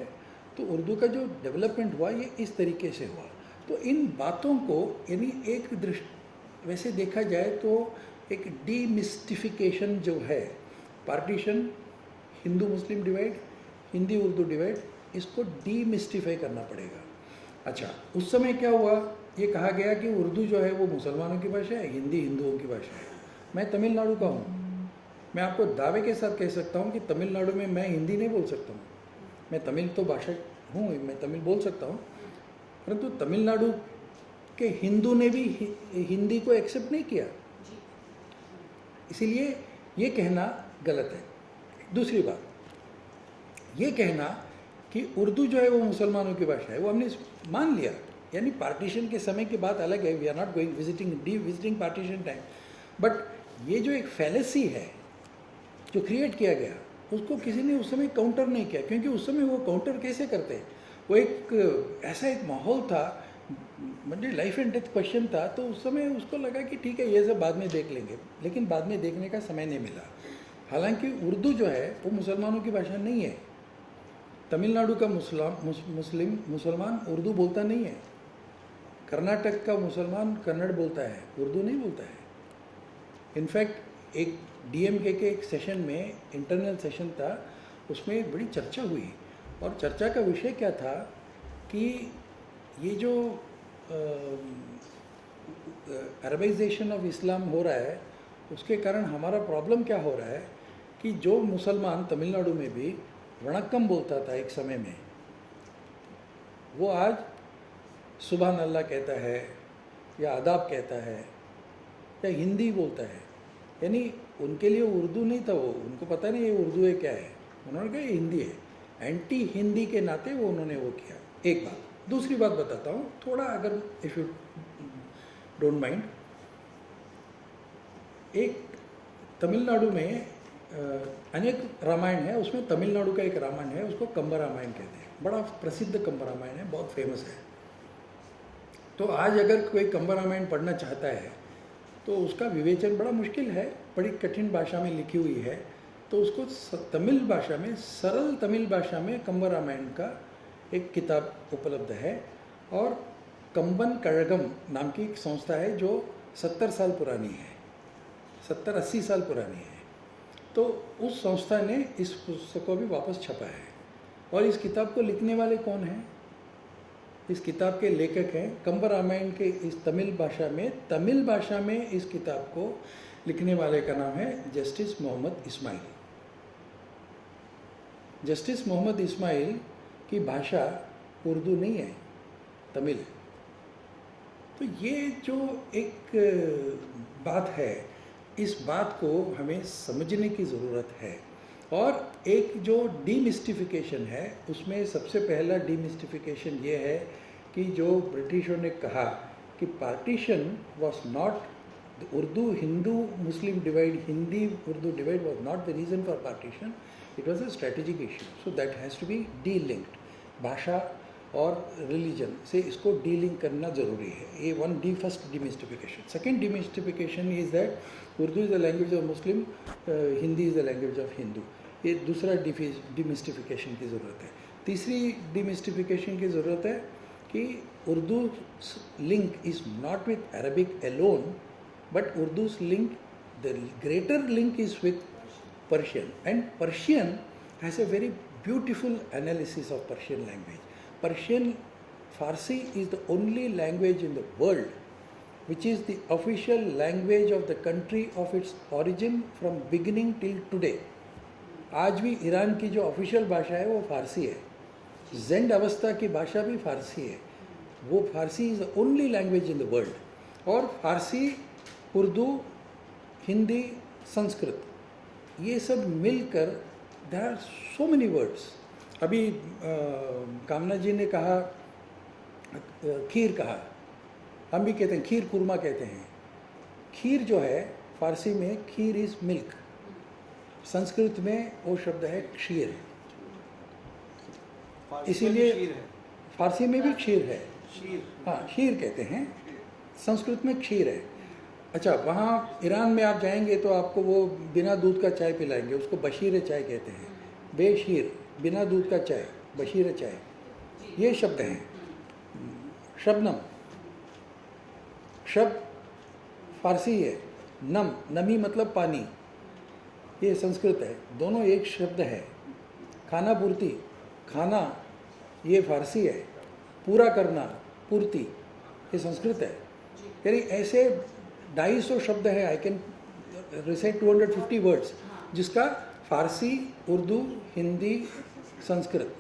तो उर्दू का जो डेवलपमेंट हुआ ये इस तरीके से हुआ. तो इन बातों को यानी एक वैसे देखा जाए तो एक डीमिस्टिफिकेशन जो है, partition, Hindu Muslim divide, Hindi Urdu divide, इसको डीमिस्टिफाई करना पड़ेगा. अच्छा, उस समय क्या हुआ, ये कहा गया कि उर्दू जो है वो मुसलमानों की भाषा है, हिंदी हिंदुओं की भाषा है. मैं तमिलनाडु का हूँ. मैं आपको दावे के साथ कह सकता हूँ कि तमिलनाडु में मैं हिंदी नहीं बोल सकता हूँ. मैं तमिल तो भाषा हूँ, मैं तमिल बोल सकता हूँ, परंतु तमिलनाडु के हिंदू ने भी हिंदी को एक्सेप्ट नहीं किया. इसीलिए ये कहना गलत है. दूसरी बात, ये कहना कि उर्दू जो है वो मुसलमानों की भाषा है, वो हमने मान लिया. यानी पार्टीशन के समय की बात अलग है. We are not going visiting partition time. But ये जो एक फैलेसी है जो क्रिएट किया गया, उसको किसी ने उस समय काउंटर नहीं किया. क्योंकि उस समय वो काउंटर कैसे करते, वो एक ऐसा एक माहौल था, मतलब लाइफ एंड डेथ क्वेश्चन था. तो उस समय उसको लगा कि ठीक है ये सब बाद में देख लेंगे, लेकिन बाद में देखने का समय नहीं मिला. हालांकि उर्दू जो है वो मुसलमानों की भाषा नहीं है. तमिलनाडु का मुसलमान उर्दू बोलता नहीं है. कर्नाटक का मुसलमान कन्नड़ बोलता है, उर्दू नहीं बोलता है. इनफैक्ट एक डीएमके के एक सेशन में, इंटरनल सेशन था, उसमें एक बड़ी चर्चा हुई. और चर्चा का विषय क्या था कि ये जो अरबाइजेशन ऑफ इस्लाम हो रहा है उसके कारण हमारा प्रॉब्लम क्या हो रहा है कि जो मुसलमान तमिलनाडु में भी वणक्कम बोलता था एक समय में, वो आज सुभान अल्लाह कहता है या आदाब कहता है या हिंदी बोलता है. यानी उनके लिए उर्दू नहीं था, वो उनको पता नहीं ये उर्दू है क्या है. उन्होंने कहा ये हिंदी है. एंटी हिंदी के नाते वो उन्होंने वो किया. एक बात. दूसरी बात बताता हूँ थोड़ा, अगर इफ़ यू डोंट माइंड. एक तमिलनाडु में अनेक रामायण है, उसमें तमिलनाडु का एक रामायण है, उसको कंब रामायण कहते हैं. बड़ा प्रसिद्ध कंब रामायण है, बहुत फेमस है. तो आज अगर कोई कंब रामायण पढ़ना चाहता है तो उसका विवेचन बड़ा मुश्किल है, बड़ी कठिन भाषा में लिखी हुई है. तो उसको तमिल भाषा में, सरल तमिल भाषा में कंब रामायण का एक किताब उपलब्ध है. और कंबन कड़गम नाम की एक संस्था है जो 70 साल पुरानी है, 70-80 साल पुरानी है. तो उस संस्था ने इस पुस्तक को भी वापस छपा है. और इस किताब को लिखने वाले कौन हैं? इस किताब के लेखक हैं कंब रामायण के इस तमिल भाषा में इस किताब को लिखने वाले का नाम है जस्टिस मोहम्मद इस्माइल। जस्टिस मोहम्मद इस्माइल की भाषा उर्दू नहीं है, तमिल है। तो ये जो एक बात है, इस बात को हमें समझने की ज़रूरत है। और एक जो डीमिस्टिफिकेशन है, उसमें सबसे पहला डीमिस्टिफिकेशन ये है कि जो ब्रिटिशों ने कहा कि partition was not Urdu Hindu Muslim divide, Hindi Urdu divide was not the reason for partition, it was a strategic issue. So that has to be delinked. भाषा और रिलीजन से इसको डीलिंक करना ज़रूरी है। ये one the first demystification. Second demystification is that Urdu is the language of Muslim, Hindi is the language of Hindu. ये दूसरा डीमिस्टिफिकेशन की ज़रूरत है। तीसरी डीमिस्टिफिकेशन की ज़रूरत है कि Urdu link is not with Arabic alone, but Urdu's link, the greater link is with Persian, and Persian has a very beautiful analysis of Persian language. Persian, Farsi is the only language in the world which is the official language of the country of its origin from beginning till today. आज भी Iran की जो official भाषा है वो फारसी है, gen अवस्था की भाषा भी फारसी है, वो Farsi is the only language in the world. और फारसी, उर्दू, हिंदी, संस्कृत, ये सब मिलकर there are so many words. अभी कामना जी ने कहा खीर कहा, हम भी कहते हैं खीर कुरमा कहते हैं। खीर जो है फारसी में खीर इज़ मिल्क, संस्कृत में वो शब्द है क्षीर, इसीलिए फारसी में भी क्षीर है। हाँ, क्षीर कहते हैं, संस्कृत में क्षीर है। अच्छा, वहाँ ईरान में आप जाएंगे तो आपको वो बिना दूध का चाय पिलाएंगे, उसको बशीर चाय कहते हैं। बेशीर, बिना दूध का चाय, बशीर चाय, ये शब्द हैं। शबनम शब्द फारसी है, नम, नमी मतलब पानी, ये संस्कृत है, दोनों एक शब्द है। खाना पूर्ति, खाना ये फारसी है, पूरा करना, पूर्ति ये संस्कृत है। यानी ऐसे 250 शब्द है, आई कैन रिसाइट 250 वर्ड्स, जिसका फारसी, उर्दू, हिंदी, संस्कृत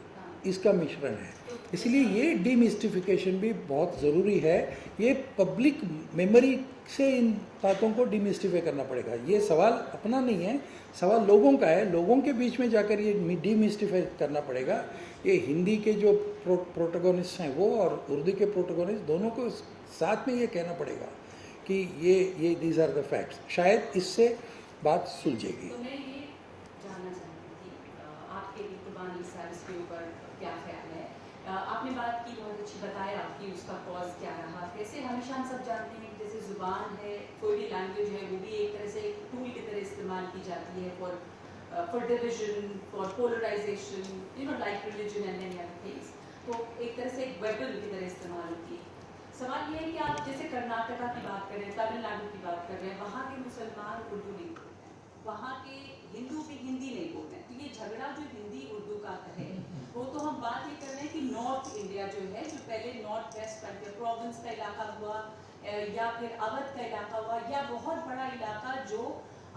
इसका मिश्रण है। इसलिए ये डीमिस्टिफिकेशन भी बहुत ज़रूरी है। ये पब्लिक मेमोरी से इन बातों को डीमिस्टिफाई करना पड़ेगा। ये सवाल अपना नहीं है, सवाल लोगों का है। लोगों के बीच में जाकर ये डीमिस्टिफाई करना पड़ेगा। ये हिंदी के जो प्रोटोगोनिस्ट हैं वो और उर्दू के प्रोटोगोनिस्ट दोनों को साथ में ये कहना पड़ेगा कि ये दीज आर द फैक्ट्स। शायद इससे बात सुलझेगी। तो मैं ये जानना चाहती थी आपके कुर्बान अली इसके ऊपर क्या ख्याल है। आपने बात की, बहुत अच्छी बताया कि उसका कॉज क्या रहा। कैसे हमेशा हम सब जानते हैं कि जैसे ज़ुबान है, कोई भी लैंग्वेज है, वो भी एक तरह से एक टूल की तरह इस्तेमाल की जाती है for division, for polarisation, you know, like religion and any other things. तो एक तरह से एक वेपन की तरह इस्तेमाल होती है। सवाल ये है कि आप जैसे कर्नाटका की बात कर रहे हैं, तमिलनाडु की बात कर रहे हैं, वहाँ के मुसलमान उर्दू नहीं बोलते हैं, वहाँ के हिंदू भी हिंदी नहीं बोलते हैं। तो ये झगड़ा जो हिंदी उर्दू का है, वो तो हम बात ये कर रहे हैं कि नॉर्थ इंडिया जो है, जो पहले नॉर्थ वेस्ट प्रोविंस का इलाका हुआ या फिर अवध का इलाका हुआ, या बहुत बड़ा इलाका जो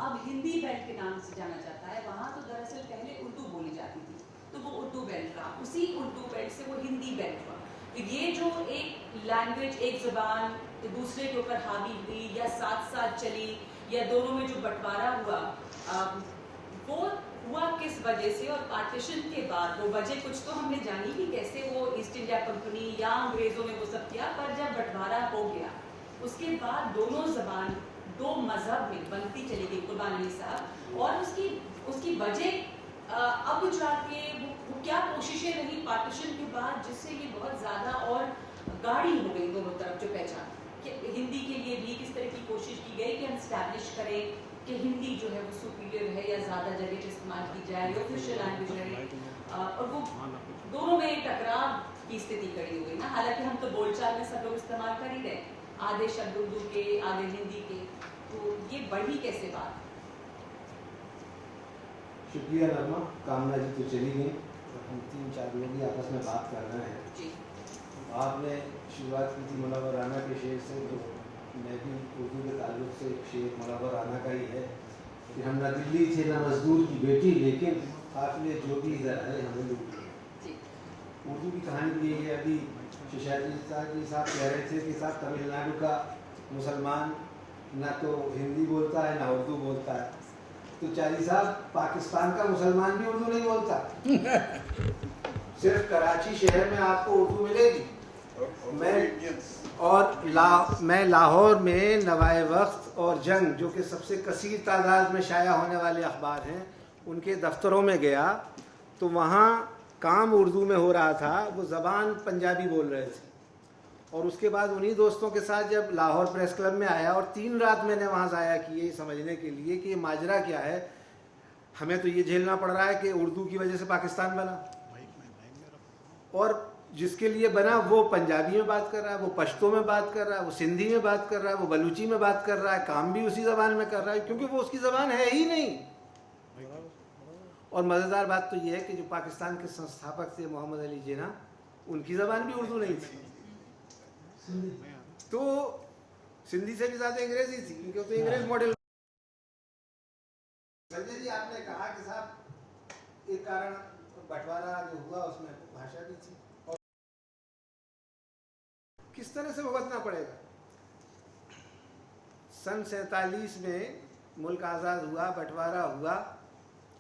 अब हिंदी बेल्ट के नाम से जाना जाता है, वहाँ तो दरअसल पहले उर्दू बोली जाती थी, तो वो उर्दू बेल्ट रहा। उसी उर्दू बेल्ट से वो हिंदी बेल्ट हुआ। तो ये जो एक लैंग्वेज, एक ज़बान दूसरे के ऊपर हावी हुई या साथ साथ चली, या दोनों में जो बंटवारा हुआ, वो हुआ किस वजह से? और पार्टीशन के बाद वो वजह कुछ तो हमने जानी कि कैसे वो ईस्ट इंडिया कंपनी या अंग्रेज़ों ने वो सब किया, पर जब बंटवारा हो गया उसके बाद दोनों ज़बान दो मज़हब में बनती चली गई कुर्बान अली साहब। और उसकी वजह अब जाके वो क्या कोशिशें रही पार्टीशन के बाद, जिससे ये बहुत ज़्यादा और गाढ़ी हो गई दोनों तरफ जो पहचान। कि हिंदी के लिए भी किस तरह की कोशिश की गई कि हम इस्टेब्लिश करें कि हिंदी जो है वो सुपीरियर है या ज़्यादा जगह पर इस्तेमाल की जाए, या ऑफिशियल लैंग्वेज रहे, और वो दोनों में टकराव की स्थिति खड़ी हो गई ना। हालांकि हम तो बोलचाल में सब लोग इस्तेमाल कर ही रहे, आधे शब्द उर्दू के, आधे हिंदी के, तो ये बढ़ी कैसे बात? शुक्रिया नरमा, कामना जी तो चली गई, हम 3-4 लोग ही आपस में बात कर रहे हैं। जी आपने शुरुआत की थी मुनव्वर राना के शेर से, तो मैं भी उर्दू के ताल्लुक से एक शेर मुनव्वर राना का ही है कि हम न दिल्ली थे न मजदूर की बेटी, लेकिन काफिले जो भी इधर आए हमें लूट लिया। जी उर्दू की कहानी भी है। अभी शेषाद्री जी साहब कह रहे थे कि साहब तमिलनाडु का मुसलमान ना तो हिंदी बोलता है ना उर्दू बोलता है, तो चारी साहब पाकिस्तान का मुसलमान भी उर्दू नहीं बोलता। सिर्फ कराची शहर में आपको उर्दू मिलेगी। मैं लाहौर में नवाए वक्त और जंग, जो कि सबसे कसीर तादाद में शाया होने वाले अखबार हैं, उनके दफ्तरों में गया तो वहाँ काम उर्दू में हो रहा था, वो ज़बान पंजाबी बोल रहे थे। और उसके बाद उन्हीं दोस्तों के साथ जब लाहौर प्रेस क्लब में आया और 3 रात मैंने वहाँ ज़ाया किए समझने के लिए कि ये माजरा क्या है। हमें तो ये झेलना पड़ रहा है कि उर्दू की वजह से पाकिस्तान बना, और जिसके लिए बना वो पंजाबी में बात कर रहा है, वो पश्तो में बात कर रहा है, वो सिंधी में बात कर रहा है, वो बलूची में बात कर रहा है, काम भी उसी ज़बान में कर रहा है, क्योंकि वो उसकी ज़बान है ही नहीं। और मज़ेदार बात तो ये है कि जो पाकिस्तान के संस्थापक थे मोहम्मद अली जिन्ना, उनकी ज़बान भी उर्दू नहीं थी, तो सिंधी से भी ज़्यादा अंग्रेजी थी, क्योंकि तो अंग्रेज मॉडल। संजय जी, आपने कहा कि साहब एक कारण बंटवारा जो हुआ उसमें भाषा भी थी, और किस तरह से भुगतना पड़ेगा। सन 47 में मुल्क आज़ाद हुआ, बंटवारा हुआ,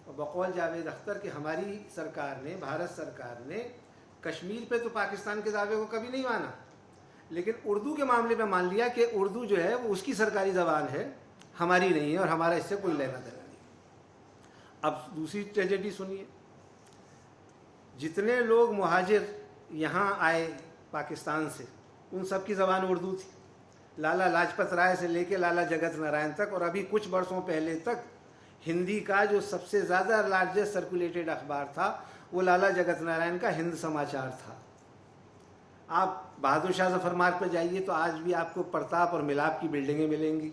और बकौल जावेद अख्तर कि हमारी सरकार ने, भारत सरकार ने कश्मीर पे तो पाकिस्तान के दावे को कभी नहीं माना, लेकिन उर्दू के मामले में मान लिया कि उर्दू जो है वो उसकी सरकारी ज़बान है, हमारी नहीं है, और हमारा इससे कोई लेना देना नहीं। अब दूसरी ट्रेजेडी सुनिए। जितने लोग मुहाजिर यहाँ आए पाकिस्तान से, उन सब की ज़बान उर्दू थी। लाला लाजपत राय से लेके लाला जगत नारायण तक, और अभी कुछ बरसों पहले तक हिंदी का जो सबसे ज़्यादा लार्जेस्ट सर्कुलेटेड अखबार था वो लाला जगत नारायण का हिंद समाचार था। आप बहादुर शाह जफर मार्ग पर जाइए तो आज भी आपको प्रताप और मिलाप की बिल्डिंगें मिलेंगी।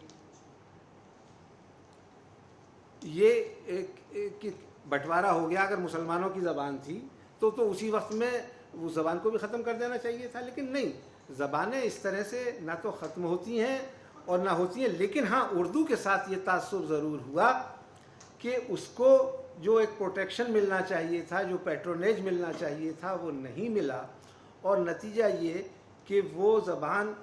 ये एक बंटवारा हो गया। अगर मुसलमानों की ज़बान थी तो उसी वक्त में वो ज़बान को भी ख़त्म कर देना चाहिए था, लेकिन नहीं, ज़बानें इस तरह से ना तो ख़त्म होती हैं और ना होती हैं। लेकिन हाँ, उर्दू के साथ ये तासुब ज़रूर हुआ कि उसको जो एक प्रोटेक्शन मिलना चाहिए था, जो पैट्रोनेज मिलना चाहिए था, वो नहीं मिला, और नतीजा ये कि वो ज़बान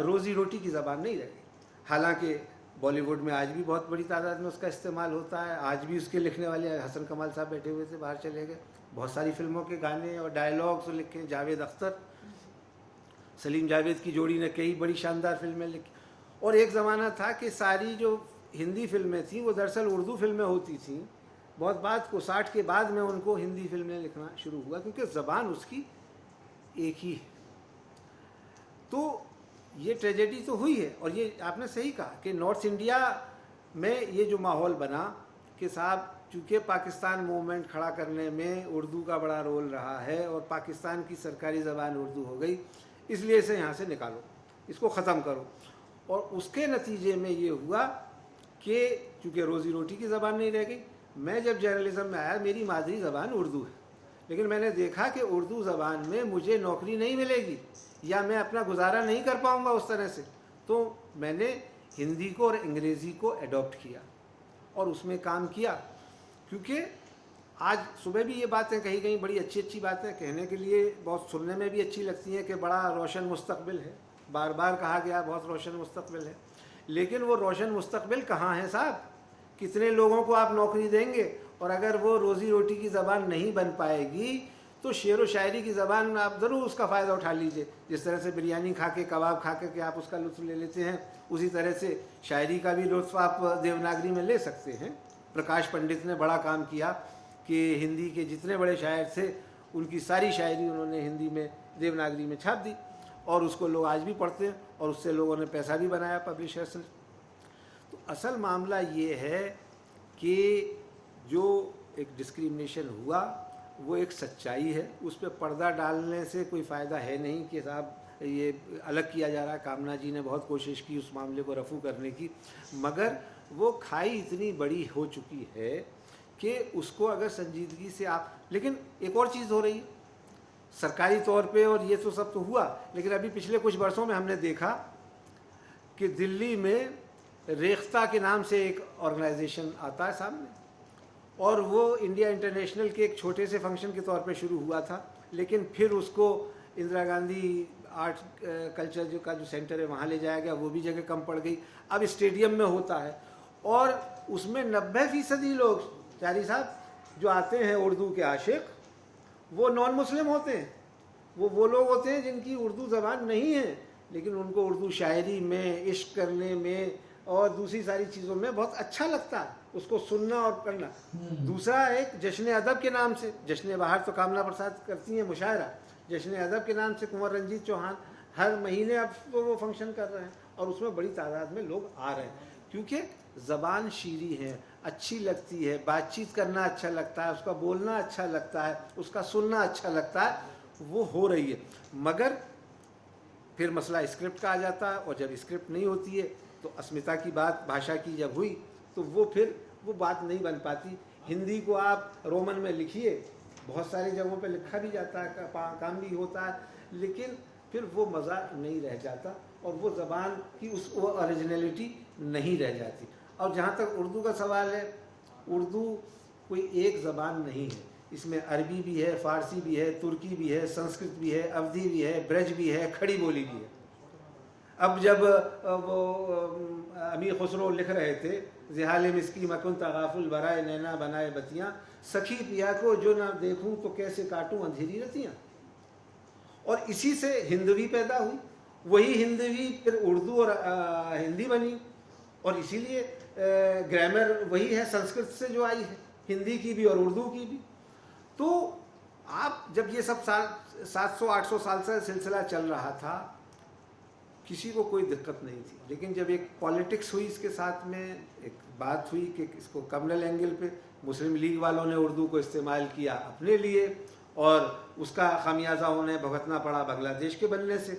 रोज़ी रोटी की ज़बान नहीं रह गई। हालांकि बॉलीवुड में आज भी बहुत बड़ी तादाद में उसका इस्तेमाल होता है। आज भी उसके लिखने वाले हसन कमाल साहब बैठे हुए थे, बाहर चले गए। बहुत सारी फिल्मों के गाने और डायलॉग्स लिखे जावेद अख्तर, सलीम जावेद की जोड़ी ने कई बड़ी शानदार फिल्में लिखी। और एक ज़माना था कि सारी जो हिंदी फिल्में थीं वो दरअसल उर्दू फिल्में होती थीं। बहुत बात को 60 के बाद में उनको हिंदी फिल्में लिखना शुरू हुआ, क्योंकि ज़बान उसकी एक ही है। तो ये ट्रेजेडी तो हुई है। और ये आपने सही कहा कि नॉर्थ इंडिया में ये जो माहौल बना कि साहब, चूँकि पाकिस्तान मूवमेंट खड़ा करने में उर्दू का बड़ा रोल रहा है और पाकिस्तान की सरकारी ज़बान उर्दू हो गई, इसलिए इसे यहाँ से निकालो, इसको ख़त्म करो। और उसके नतीजे में ये हुआ कि चूँकि रोज़ी रोटी की ज़बान नहीं रह गई। मैं जब जर्नलिज्म में आया, मेरी मादरी ज़बान उर्दू है, लेकिन मैंने देखा कि उर्दू ज़बान में मुझे नौकरी नहीं मिलेगी या मैं अपना गुजारा नहीं कर पाऊँगा उस तरह से। तो मैंने हिंदी को और अंग्रेज़ी को एडॉप्ट किया और उसमें काम किया। क्योंकि आज सुबह भी ये बातें कही गई, बड़ी अच्छी अच्छी बातें कहने के लिए, बहुत सुनने में भी अच्छी लगती हैं कि बड़ा रोशन मुस्तकबिल है, बार बार कहा गया बहुत रोशन मुस्तकबिल है। लेकिन वो रोशन मुस्तकबिल कहाँ है साहब? कितने लोगों को आप नौकरी देंगे? और अगर वो रोज़ी रोटी की ज़बान नहीं बन पाएगी तो शेर व शायरी की ज़बान आप ज़रूर उसका फ़ायदा उठा लीजिए। जिस तरह से बिरयानी खा के, कबाब खा के आप उसका लुत्फ़ ले लेते हैं, उसी तरह से शायरी का भी लुत्फ़ आप देवनागरी में ले सकते हैं। प्रकाश पंडित ने बड़ा काम किया कि हिंदी के जितने बड़े शायर थे उनकी सारी शायरी उन्होंने हिंदी में देवनागरी में छाप दी, और उसको लोग आज भी पढ़ते हैं, और उससे लोगों ने पैसा भी बनाया, पब्लिशर्स ने। तो असल मामला ये है कि जो एक डिस्क्रिमिनेशन हुआ वो एक सच्चाई है, उस पर पर्दा डालने से कोई फ़ायदा है नहीं कि साहब ये अलग किया जा रहा है। कामना जी ने बहुत कोशिश की उस मामले को रफू करने की, मगर वो खाई इतनी बड़ी हो चुकी है कि उसको अगर संजीदगी से आप, लेकिन एक और चीज़ हो रही है सरकारी तौर पे, और ये तो सब तो हुआ, लेकिन अभी पिछले कुछ वर्षों में हमने देखा कि दिल्ली में रेख्ता के नाम से एक ऑर्गेनाइजेशन आता है सामने, और वो इंडिया इंटरनेशनल के एक छोटे से फंक्शन के तौर पे शुरू हुआ था, लेकिन फिर उसको इंदिरा गांधी आर्ट कल्चर जो सेंटर है वहाँ ले जाया गया, वो भी जगह कम पड़ गई, अब स्टेडियम में होता है, और उसमें 90% लोग चारी साहब जो आते हैं उर्दू के आशिक, वो नॉन मुस्लिम होते हैं, वो लोग होते हैं जिनकी उर्दू ज़बान नहीं है, लेकिन उनको उर्दू शायरी में, इश्क करने में और दूसरी सारी चीज़ों में बहुत अच्छा लगता है उसको सुनना और करना। दूसरा एक जश्न अदब के नाम से, जश्न बाहर तो कामना प्रसाद करती हैं मुशायरा, जश्न अदब के नाम से कुंवर रंजीत चौहान हर महीने अब तो वो फंक्शन कर रहे हैं, और उसमें बड़ी तादाद में लोग आ रहे हैं, क्योंकि ज़बान शीरी है, अच्छी लगती है, बातचीत करना अच्छा लगता है, उसका बोलना अच्छा लगता है, उसका सुनना अच्छा लगता है, वो हो रही है। मगर फिर मसला स्क्रिप्ट का आ जाता है, और जब स्क्रिप्ट नहीं होती है तो अस्मिता की बात भाषा की जब हुई तो वो फिर वो बात नहीं बन पाती। हिंदी को आप रोमन में लिखिए, बहुत सारी जगहों पे लिखा भी जाता है, काम भी होता है, लेकिन फिर वो मज़ा नहीं रह जाता, और वो ज़बान की वो ओरिजिनलिटी नहीं रह जाती। और जहाँ तक उर्दू का सवाल है, उर्दू कोई एक ज़बान नहीं है, इसमें अरबी भी है, फ़ारसी भी है, तुर्की भी है, संस्कृत भी है, अवधी भी है, ब्रज भी है, खड़ी बोली भी है। अब जब वो अमीर खुसरो लिख रहे थे, ज़िहाल मिस्की मकुन तगाफुल बराए नैना बनाए बतियाँ, सखी पिया को जो ना देखूं तो कैसे काटूं अंधेरी रतियाँ, और इसी से हिंदवी पैदा हुई, वही हिंदवी फिर उर्दू और हिंदी बनी, और इसीलिए ग्रामर वही है संस्कृत से जो आई है, हिंदी की भी और उर्दू की भी। तो आप जब ये सब साल 700-800 साल से सिलसिला चल रहा था, किसी को कोई दिक्कत नहीं थी, लेकिन जब एक पॉलिटिक्स हुई इसके साथ में, एक बात हुई कि इसको कम्युनल एंगल पे मुस्लिम लीग वालों ने उर्दू को इस्तेमाल किया अपने लिए, और उसका खामियाजा उन्हें भुगतना पड़ा बांग्लादेश के बनने से,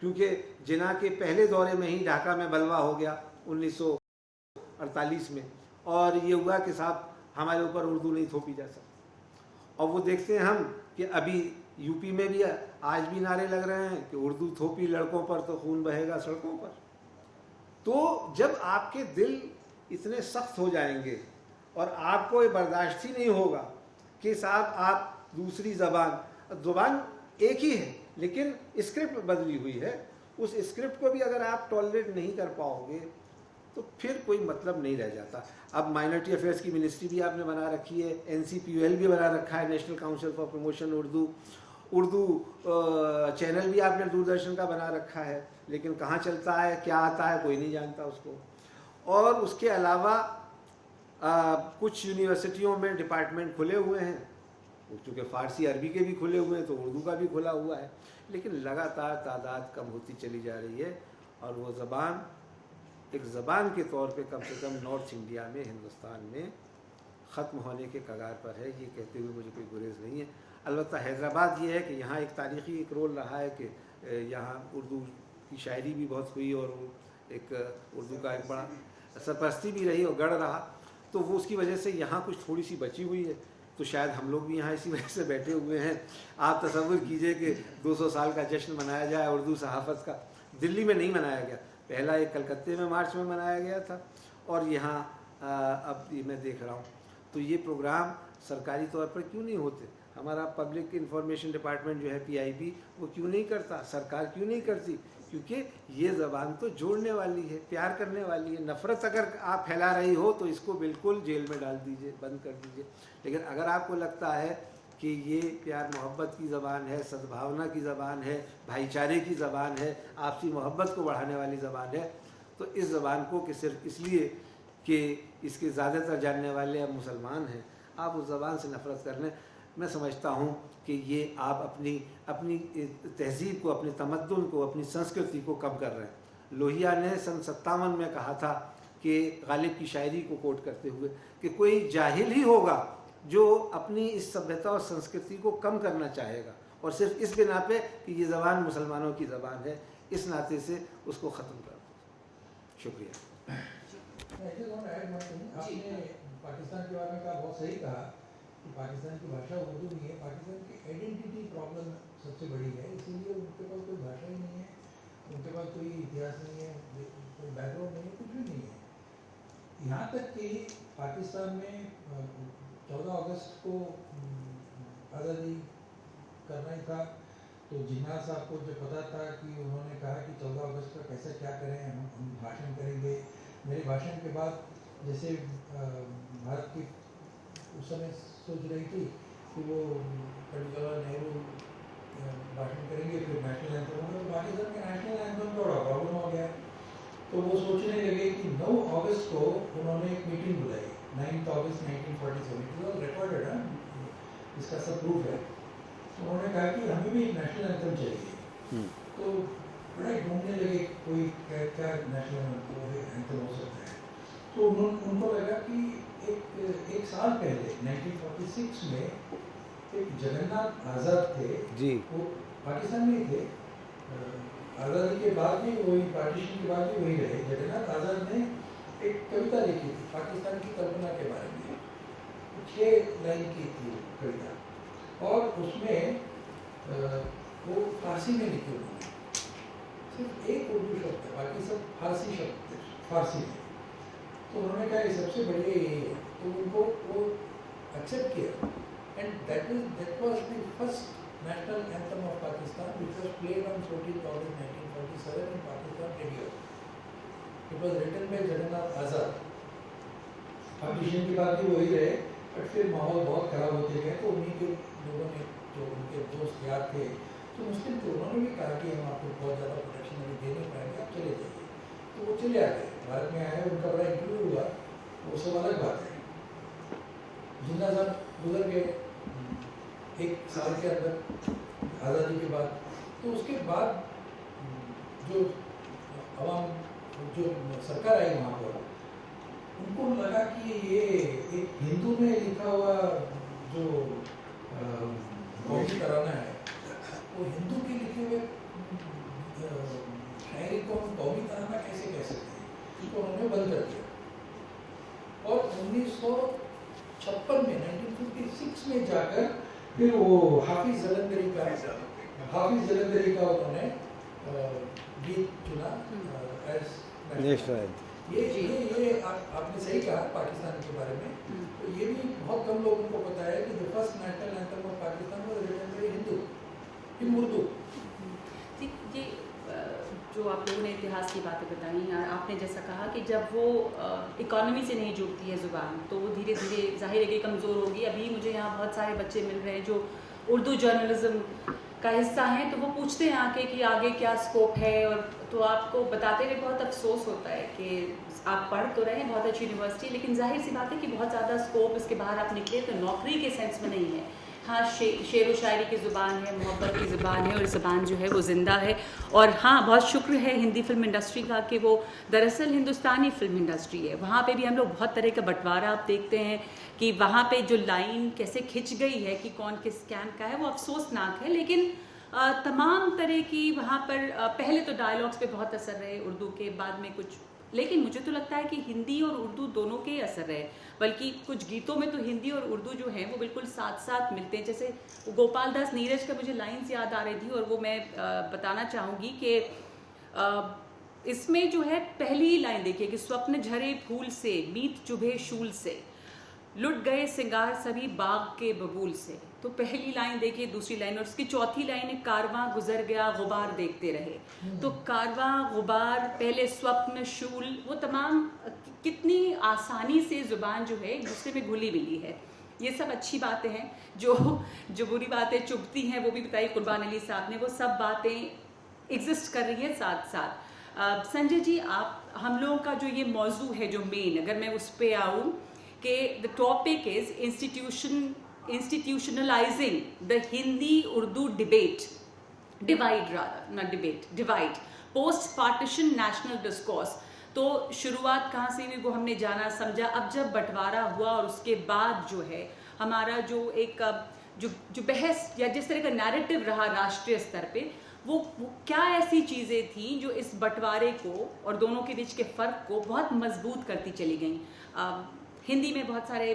क्योंकि जिना के पहले दौरे में ही ढाका में बलवा हो गया 1948 में, और ये हुआ कि साहब हमारे ऊपर उर्दू नहीं थोपी जा सकती। और वो देखते हैं हम कि अभी यूपी में भी आज भी नारे लग रहे हैं कि उर्दू थोपी लड़कों पर तो खून बहेगा सड़कों पर। तो जब आपके दिल इतने सख्त हो जाएंगे और आपको ये बर्दाश्त ही नहीं होगा कि साहब आप दूसरी ज़बान एक ही है लेकिन स्क्रिप्ट बदली हुई है, उस स्क्रिप्ट को भी अगर आप टॉलरेट नहीं कर पाओगे तो फिर कोई मतलब नहीं रह जाता। अब माइनॉरिटी अफेयर्स की मिनिस्ट्री भी आपने बना रखी है, NCPUL भी बना रखा है, national council for promotion Urdu channel भी आपने दूरदर्शन का बना रखा है, लेकिन कहाँ चलता है, क्या आता है, कोई नहीं जानता उसको। और उसके अलावा कुछ यूनिवर्सिटियों में डिपार्टमेंट खुले हुए हैं, चूँकि फ़ारसी अरबी के भी खुले हुए हैं तो उर्दू का भी खुला हुआ है, लेकिन लगातार तादाद कम होती चली जा रही है, और वो ज़बान एक ज़बान के तौर पे कम से कम नॉर्थ इंडिया में, हिंदुस्तान में ख़त्म होने के कगार पर है। ये कहते हुए मुझे कोई गुरेज नहीं है। अलबत्ता हैदराबाद ये है कि यहाँ एक तारीख़ी एक रोल रहा है कि यहाँ उर्दू की शायरी भी बहुत हुई, और एक उर्दू का एक बड़ा सरपरस्ती भी रही और गढ़ रहा, तो वो उसकी वजह से यहाँ कुछ थोड़ी सी बची हुई है। तो शायद हम लोग भी यहाँ इसी वजह से बैठे हुए हैं। आप तसव्वुर कीजिए कि 200 साल का जश्न मनाया जाए उर्दू सहाफ़त का। दिल्ली में नहीं मनाया गया, पहला एक कलकत्ते में मार्च में मनाया गया था, और यहाँ अब ये मैं देख रहा हूँ। तो ये प्रोग्राम सरकारी तौर पर क्यों नहीं होते? हमारा पब्लिक इंफॉर्मेशन डिपार्टमेंट जो है PIB, वो क्यों नहीं करता? सरकार क्यों नहीं करती? क्योंकि ये ज़बान तो जोड़ने वाली है, प्यार करने वाली है। नफ़रत अगर आप फैला रही हो तो इसको बिल्कुल जेल में डाल दीजिए, बंद कर दीजिए। लेकिन अगर आपको लगता है कि ये प्यार मोहब्बत की ज़बान है, सद्भावना की ज़बान है, भाईचारे की ज़बान है, आपसी मोहब्बत को बढ़ाने वाली ज़बान है, तो इस ज़बान को कि सिर्फ इसलिए कि इसके ज़्यादातर जानने वाले अब मुसलमान हैं, आप उस ज़बान से नफ़रत कर लें। मैं समझता हूँ कि ये आप अपनी तहज़ीब को, अपने तमद्दुन को, अपनी संस्कृति को कम कर रहे हैं। लोहिया ने सन 57 में कहा था कि गालिब की शायरी को कोट करते हुए कि कोई जाहिल ही होगा जो अपनी इस सभ्यता और संस्कृति को कम करना चाहेगा, और सिर्फ इस बिना पे कि ये ज़बान मुसलमानों की ज़बान है, इस नाते से उसको ख़त्म कर दो। शुक्रिया। आपने पाकिस्तान के बारे में कहा, बहुत सही कहा कि पाकिस्तान की भाषा उर्दू नहीं है। पाकिस्तान की आइडेंटिटी प्रॉब्लम सबसे बड़ी है, इसीलिए उनके पास कोई भाषा ही नहीं है, उनके पास कोई इतिहास नहीं है, कोई बैकग्राउंड नहीं है, कुछ भी नहीं है। यहाँ तक कि पाकिस्तान में 14 अगस्त को आज़ादी करना ही था, तो जिन्ना साहब को जब पता था कि उन्होंने कहा कि 14 अगस्त का कैसे क्या करें, हम भाषण करेंगे। मेरे भाषण के बाद जैसे भारत की उस समय सोच रही थी कि वो पंडित जवाहरलाल नेहरू भाषण करेंगे, फिर नेशनल एंथम होगा, तो पाकिस्तान के नेशनल एंथम का बड़ा प्रॉब्लम हो गया। तो वो सोचने लगे कि 9 अगस्त को उन्होंने एक मीटिंग बुलाई, 9 अगस्त 1947, रिकॉर्डेड है, इसका सब प्रूफ है। उन्होंने कहा कि हमें भी एक नेशनल एंथम चाहिए। तो बड़ा ढूंढने लगे कोई क्या नेशनल एंथम हो सकता है। तो उनको लगा कि एक साल पहले 1946 में एक जगन्नाथ आज़ाद थे जी, वो पाकिस्तान में ही थे, आज़ादी के बाद भी वही, पार्टीशन के बाद भी वही रहे। जगन्नाथ आज़ाद ने एक कविता लिखी थी पाकिस्तान की कल्पना के बारे में, 6 लाइन की थी कविता, और उसमें वो फारसी में लिखी उन्होंने, सिर्फ एक उर्दू शब्द है, बाकी सब फारसी शब्द थे, फारसी में। तो उन्होंने कहा ये सबसे बढ़िया यही है, तो उनको वो एक्सेप्ट किया। And that was the first national anthem of Pakistan which was played on 14 August 1947 in Pakistan radio. It was written by Jagannath Azad. Partition के बाद भी वही रहे, बट फिर माहौल बहुत ख़राब होते गए, तो उन्हीं के लोगों ने, जो उनके दोस्त यार थे तो मुस्लिम थे, उन्होंने भी कहा कि हम आपको बहुत ज़्यादा प्रोटेक्शन अभी दे नहीं पाएंगे, आप चले जाइए। तो वो चले आ गए, भारत में आए, उनका बड़ा इंटरव्यू हुआ, वो सब अलग बात है। जिन्ना साहब गुजर गए 1 साल के अंदर आज़ादी के बाद। तो उसके बाद जो सरकार आई वहाँ पर, उनको लगा कि ये एक हिंदू में लिखा हुआ जो कौमी तराना है, वो हिंदू के लिखे हुए शायरी को हम कौमी तराना कैसे कह सकते हैं, इसको उन्होंने बंद कर दिया। और 1956 में 1956 में जाकर फिर वो हाफिज जलंधरी का उन्होंने गीत चुना एज नेशनल। ये आपने सही कहा पाकिस्तान के बारे में, तो ये भी बहुत कम लोगों को पता है कि the first national anthem of Pakistan was written by Hindu in Urdu. ये जो आप लोगों ने इतिहास की बातें बताई, और आपने जैसा कहा कि जब वो इकोनॉमी से नहीं जुड़ती है ज़ुबान, तो वो धीरे धीरे जाहिर है कि कमज़ोर होगी। अभी मुझे यहाँ बहुत सारे बच्चे मिल रहे हैं जो उर्दू जर्नलिज्म का हिस्सा हैं, तो वो पूछते हैं आके कि आगे क्या स्कोप है, और तो आपको बताते हुए बहुत अफसोस होता है कि आप पढ़ तो रहे हैं बहुत अच्छी यूनिवर्सिटी, लेकिन जाहिर सी बात है कि बहुत ज़्यादा स्कोप इसके बाहर आप निकले तो नौकरी के सेंस में नहीं है। हाँ, शेर व शायरी की ज़ुबान है, मोहब्बत की ज़ुबान है, और ज़ुबान जो है वो ज़िंदा है। और हाँ, बहुत शुक्र है हिंदी फिल्म इंडस्ट्री का कि वो दरअसल हिंदुस्तानी फिल्म इंडस्ट्री है। वहाँ पे भी हम लोग बहुत तरह का बंटवारा आप देखते हैं कि वहाँ पे जो लाइन कैसे खिंच गई है कि कौन किस कैंप का है, वो अफसोसनाक है। लेकिन तमाम तरह की वहाँ पर पहले तो डायलॉग्स पे बहुत असर रहे उर्दू के, बाद में कुछ, लेकिन मुझे तो लगता है कि हिंदी और उर्दू दोनों के असर रहे, बल्कि कुछ गीतों में तो हिंदी और उर्दू जो है वो बिल्कुल साथ साथ मिलते हैं। जैसे गोपाल दास नीरज का मुझे लाइन्स याद आ रही थी, और वो मैं बताना चाहूँगी कि इसमें जो है पहली लाइन देखिए कि स्वप्न झरे फूल से, मीत चुभे शूल से, लुट गए सिंगार सभी बाग के बबूल से। तो पहली लाइन देखिए, दूसरी लाइन, और उसकी चौथी लाइन है कारवां गुजर गया गुबार देखते रहे। तो कारवां, गुबार, पहले स्वप्न, शूल, वो तमाम कितनी आसानी से ज़ुबान जो है एक दूसरे में घुली मिली है। ये सब अच्छी बातें हैं। जो बुरी बातें चुभती हैं वो भी बताई कुर्बान अली साहब ने, वो सब बातें एग्जिस्ट कर रही हैं साथ साथ। संजय जी, आप हम लोगों का जो ये मौजू है जो मेन, अगर मैं उस पर आऊँ कि the topic is institutionalizing the Hindi Urdu debate, divide rather, not debate, divide, post partition national discourse। तो शुरुआत कहाँ से हुई वो हमने जाना समझा। अब जब बंटवारा हुआ और उसके बाद जो है हमारा जो एक जो बहस या जिस तरह का नैरेटिव रहा राष्ट्रीय स्तर पे, वो क्या ऐसी चीज़ें थी जो इस बंटवारे को और दोनों के बीच के फ़र्क को बहुत मजबूत करती चली गई। हिंदी में बहुत सारे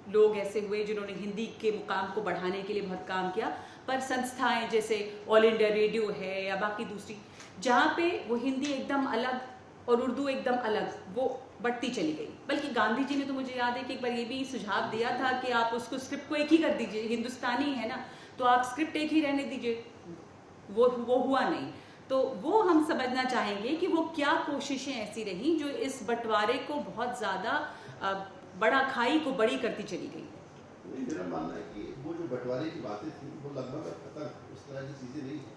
लोग ऐसे हुए जिन्होंने हिंदी के मुकाम को बढ़ाने के लिए बहुत काम किया, पर संस्थाएं जैसे ऑल इंडिया रेडियो है या बाकी दूसरी, जहाँ पे वो हिंदी एकदम अलग और उर्दू एकदम अलग, वो बढ़ती चली गई। बल्कि गांधी जी ने तो मुझे याद है कि एक बार ये भी सुझाव दिया था कि आप उसको स्क्रिप्ट को एक ही कर दीजिए, हिंदुस्तानी है ना, तो आप स्क्रिप्ट एक ही रहने दीजिए। वो हुआ नहीं। तो वो हम समझना चाहेंगे कि वो क्या कोशिशें ऐसी रहीं जो इस बंटवारे को बहुत ज़्यादा बड़ा खाई को बड़ी करती चली गई। नहीं, मेरा मानना है कि वो जो बंटवारे की बातें थी वो लगभग खत्म, उस तरह की चीज़ें नहीं हैं।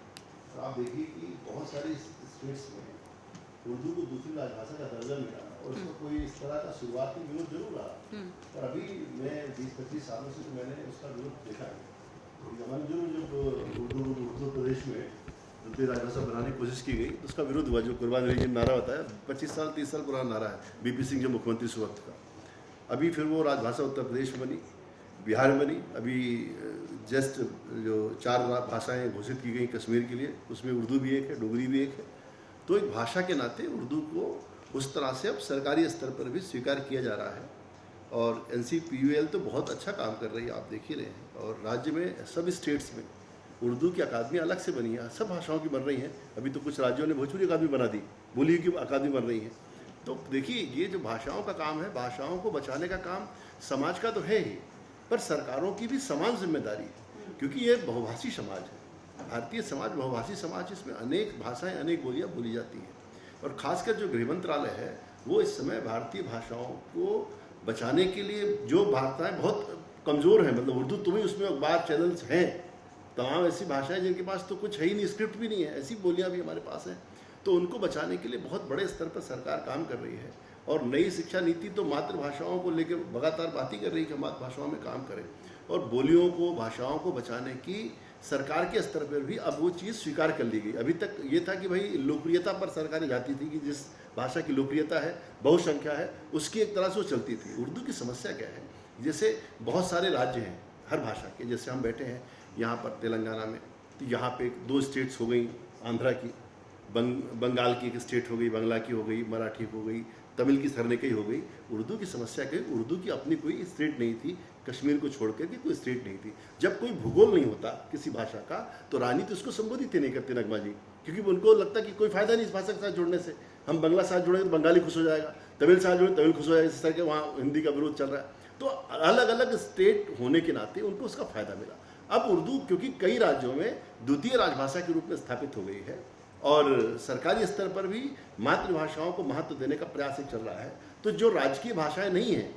तो आप देखिए कि बहुत सारे स्टेट्स में उर्दू को दूसरी राजभाषा का दर्जा मिला और उसका कोई इस तरह का शुरुआती विरोध जरूर रहा, पर अभी मैं 20-25 सालों से तो मैंने उसका विरोध देखा है। जब उत्तर प्रदेश में दूसरी राजभाषा बनाने की कोशिश की गई तो उसका विरोध हुआ। जो कुर्बान रहीम नारा होता है, 25-30 साल पुराना नारा है, बीपी सिंह जो मुख्यमंत्री उस वक्त का। अभी फिर वो राजभाषा उत्तर प्रदेश में बनी, बिहार में बनी, अभी जस्ट जो 4 भाषाएं घोषित की गई कश्मीर के लिए, उसमें उर्दू भी एक है, डोगरी भी एक है। तो एक भाषा के नाते उर्दू को उस तरह से अब सरकारी स्तर पर भी स्वीकार किया जा रहा है और NCPUL तो बहुत अच्छा काम कर रही है, आप देख ही रहे हैं। और राज्य में सब स्टेट्स में उर्दू की अकादमी अलग से बनी है, सब भाषाओं की बन रही हैं। अभी तो कुछ राज्यों ने भोजपुरी अकादमी बना दी, बोली की अकादमी बन रही है। तो देखिए, ये जो भाषाओं का काम है, भाषाओं को बचाने का काम समाज का तो है ही, पर सरकारों की भी समान जिम्मेदारी है, क्योंकि ये बहुभाषी समाज है। भारतीय समाज बहुभाषी समाज, इसमें अनेक भाषाएं, अनेक बोलियाँ बोली जाती हैं। और ख़ासकर जो गृह मंत्रालय है वो इस समय भारतीय भाषाओं को बचाने के लिए, जो भाषाएं बहुत कमज़ोर हैं, मतलब उर्दू तो भी उसमें अखबार चैनल्स हैं, तमाम ऐसी भाषाएं जिनके पास तो कुछ है ही नहीं, स्क्रिप्ट भी नहीं है, ऐसी बोलियाँ भी हमारे पास हैं। तो उनको बचाने के लिए बहुत बड़े स्तर पर सरकार काम कर रही है। और नई शिक्षा नीति तो मातृभाषाओं को लेकर लगातार बात ही कर रही है कि मातृभाषाओं में काम करें। और बोलियों को, भाषाओं को बचाने की सरकार के स्तर पर भी अब वो चीज़ स्वीकार कर ली गई। अभी तक ये था कि भाई लोकप्रियता पर सरकारें जाती थी कि जिस भाषा की लोकप्रियता है, बहुसंख्या है, उसकी एक तरह से वो चलती थी। उर्दू की समस्या क्या है, जैसे बहुत सारे राज्य हैं हर भाषा के, जैसे हम बैठे हैं यहाँ पर तेलंगाना में, तो यहाँ पे 2 स्टेट्स हो गई, आंध्रा की, बंगाल की एक स्टेट हो गई, बांग्ला की हो गई, मराठी हो गई, तमिल की सरनेकई हो गई। उर्दू की समस्या कही, उर्दू की अपनी कोई स्टेट नहीं थी, कश्मीर को छोड़ करके कोई स्टेट नहीं थी। जब कोई भूगोल नहीं होता किसी भाषा का तो राजनीति उसको संबोधित ही नहीं करती नगमा जी, क्योंकि उनको लगता कि कोई फायदा नहीं इस भाषा के साथ जुड़ने से। हम बंगला साथ जुड़ेंगे तो बंगाली खुश हो जाएगा, तमिल साथ जुड़े तमिल खुश हो जाएगा, इस तरह के वहाँ हिंदी का विरोध चल रहा है। तो अलग अलग स्टेट होने के नाते उनको उसका फायदा मिला। अब उर्दू क्योंकि कई राज्यों में द्वितीय राजभाषा के रूप में स्थापित हो गई है और सरकारी स्तर पर भी मातृभाषाओं को महत्व देने का प्रयास चल रहा है, तो जो राजकीय भाषाएं नहीं हैं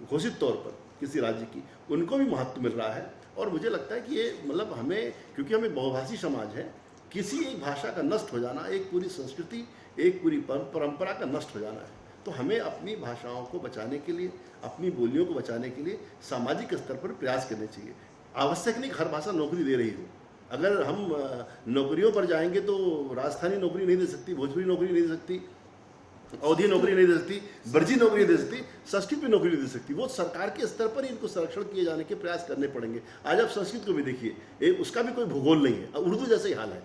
घोषित तौर पर किसी राज्य की, उनको भी महत्व मिल रहा है। और मुझे लगता है कि ये मतलब हमें, क्योंकि हमें बहुभाषी समाज है, किसी एक भाषा का नष्ट हो जाना, एक पूरी संस्कृति, एक पूरी परंपरा का नष्ट हो जाना है। तो हमें अपनी भाषाओं को बचाने के लिए, अपनी बोलियों को बचाने के लिए सामाजिक स्तर पर प्रयास करने चाहिए। आवश्यक नहीं हर भाषा नौकरी दे रही हो। अगर हम नौकरियों पर जाएंगे तो राजस्थानी नौकरी नहीं दे सकती, भोजपुरी नौकरी नहीं दे सकती, अवधी नौकरी नहीं दे सकती, ब्रजी नौकरी दे सकती, संस्कृत में नौकरी नहीं दे सकती। वो सरकार के स्तर पर ही इनको संरक्षण किए जाने के प्रयास करने पड़ेंगे। आज आप संस्कृत को भी देखिए, उसका भी कोई भूगोल नहीं है, उर्दू जैसा ही हाल है,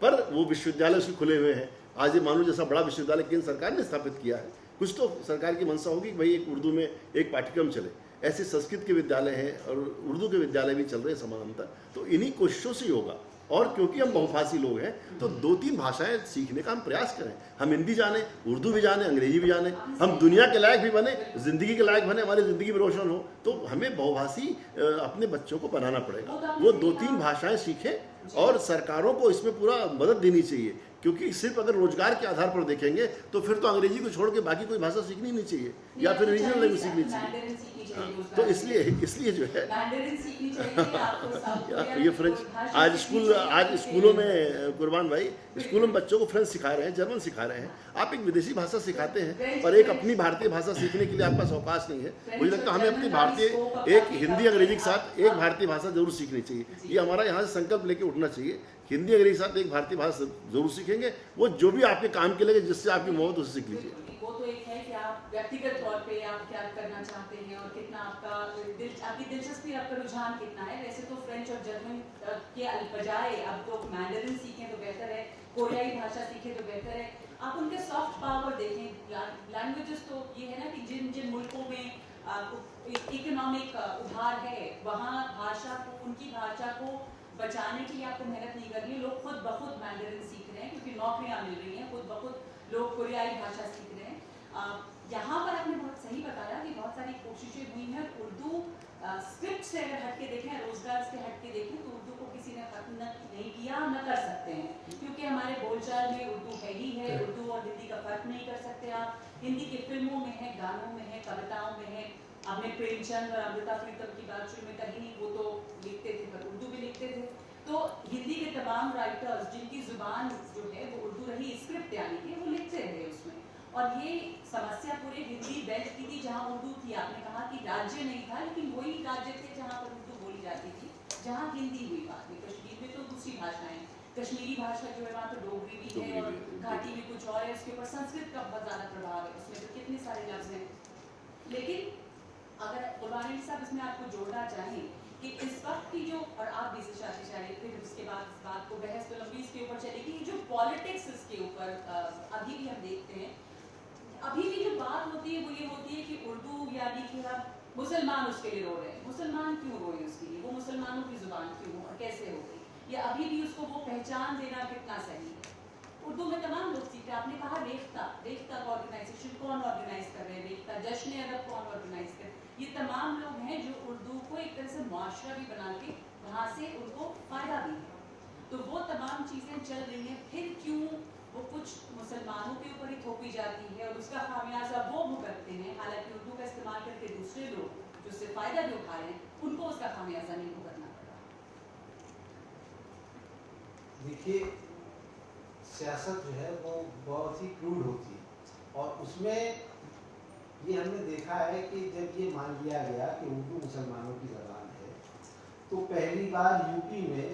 पर वो विश्वविद्यालय उसके खुले हुए हैं। आज ये मानो जैसा बड़ा विश्वविद्यालय केंद्र सरकार ने स्थापित किया है, कुछ तो सरकार की मंशा होगी कि भाई एक उर्दू में एक पाठ्यक्रम चले। ऐसे संस्कृत के विद्यालय हैं और उर्दू के विद्यालय भी चल रहे हैं समानांतर। तो इन्हीं कोशिशों से ही होगा। और क्योंकि हम बहुभाषी लोग हैं तो 2-3 भाषाएं सीखने का हम प्रयास करें। हम हिंदी जाने, उर्दू भी जाने, अंग्रेजी भी जाने, हम दुनिया के लायक भी बने, ज़िंदगी के लायक बने, हमारी ज़िंदगी में रोशन हो। तो हमें बहुभाषी अपने बच्चों को बनाना पड़ेगा, वो 2-3 भाषाएं सीखें और सरकारों को इसमें पूरा मदद देनी चाहिए। क्योंकि सिर्फ अगर रोजगार के आधार पर देखेंगे तो फिर तो अंग्रेजी को छोड़ के बाकी कोई भाषा सीखनी नहीं चाहिए या फिर रीजनल लैंग्वेज सीखनी चाहिए। तो इसलिए जो है ये फ्रेंच आज स्कूलों में, कुर्बान भाई, स्कूलों में बच्चों को फ्रेंच सिखा रहे हैं, जर्मन सिखा रहे हैं। आप एक विदेशी भाषा सिखाते हैं पर एक अपनी भारतीय भाषा सीखने के लिए आपका अवकाश नहीं है। मुझे लगता है हमें अपनी भारतीय, एक हिंदी अंग्रेजी के साथ एक भारतीय भाषा जरूर सीखनी चाहिए। ये हमारा यहाँ से संकल्प लेके उठना चाहिए। हिंदी अंग्रेजी के साथ एक भारतीय भाषा जरूर सीखेंगे, वो जो भी आपके काम के लगे, जिससे आपकी मोहब्बत उसे सीख लीजिए। वो तो एक है कि आप व्यक्तिगत तौर पे आप क्या करना चाहते हैं और कितना आपकी दिलचस्पी, आपका रुझान कितना है। वैसे तो फ्रेंच और जर्मन के बजाय अब तो मैंडरिन सीखें तो बेहतर है, कोरियाई भाषा सीखें तो बेहतर है। आप उनके सॉफ्ट पावर देखें। लैंग्वेजेस तो ये है ना कि जिन जिन मुल्कों में इकोनॉमिक उभार है, वहाँ भाषा को, उनकी भाषा को बचाने के लिए आपको मेहनत नहीं करनी है। लोग खुद ब खुद मैंडरिन सीख रहे हैं क्योंकि नौकरियाँ मिल रही हैं, खुद ब खुद लोग कोरियाई भाषा सीख रहे हैं। यहाँ पर आपने बहुत सही बताया कि बहुत सारी कोशिशें हुई हैं। उर्दू स्क्रिप्ट से अगर हट के देखें, रोजगार से हट के देखें, तो उर्दू को किसी ने खत्म नहीं किया, न कर सकते हैं, क्योंकि हमारे बोलचाल में उर्दू है ही है। उर्दू और हिंदी का फर्क नहीं कर सकते आप। हिंदी की फिल्मों में है, गानों में है, कविताओं में है। आपने प्रेमचंद और अमृता प्रीतम की बात शुरू में कही नहीं, वो तो लिखते थे पर उर्दू भी लिखते थे। तो हिंदी के तमाम राइटर्स जिनकी जुबान जो है वो उर्दू रही, स्क्रिप्ट यानी कि वो लिखते रहे उसमें। और ये समस्या पूरे हिंदी बेल्ट की थी जहाँ उर्दू थी। आपने कहा कि राज्य नहीं था, लेकिन वही राज्य थे जहाँ पर उर्दू बोली जाती थी, जहाँ हिंदी हुई बात में। कश्मीर में तो दूसरी भाषाएं, कश्मीरी भाषा जो है वहाँ तो डोगरी भी है और घाटी में कुछ और है, उसके ऊपर संस्कृत का बहुत ज़्यादा प्रभाव है, उसमें तो कितने सारे लफ्ज़ हैं। लेकिन अगर कुर्बानी साहब इसमें आपको जोड़ना चाहें कि इस वक्त की जो, और आप भी शादी शायद फिर उसके बाद इस बात को बहस तो लंबी इसके ऊपर चलेगी, जो पॉलिटिक्स इसके ऊपर अभी भी हम देखते हैं, अभी भी जो बात होती है वो ये होती है कि उर्दू यानी कि हम मुसलमान उसके लिए रो रहे हैं। मुसलमान क्यों रोए उसके लिए? वो मुसलमानों की जुबान क्यों हो और कैसे हो गई? या अभी भी उसको वो पहचान देना कितना सही है? उर्दू में तमाम लोग सीखते हैं। आपने कहा रेख्ता, रेख्ता का ऑर्गेनाइजेशन कौन ऑर्गेनाइज कर रहे हैं? रेख्ता जश्न अदब कौन ऑर्गेनाइज कर? ये तमाम लोग हैं जो उर्दू को एक तरह से मुआशरा भी बना के वहाँ से उनको फ़ायदा भी है। तो वो तमाम चीज़ें चल रही हैं, फिर क्यों वो कुछ मुसलमानों के ऊपर ही थोपी जाती है और उसका खामियाजा वो भुगतते हैं, हालांकि उर्दू का इस्तेमाल करके दूसरे लोग जो उससे फ़ायदा भी उठा रहे हैं उनको उसका खामियाजा नहीं भुगतना पड़ रहा। देखिए, सियासत जो है वो बहुत ही क्रूड होती है और उसमें ये हमने देखा है कि जब ये मान लिया गया कि उर्दू मुसलमानों की ज़बान है, तो पहली बार यूपी में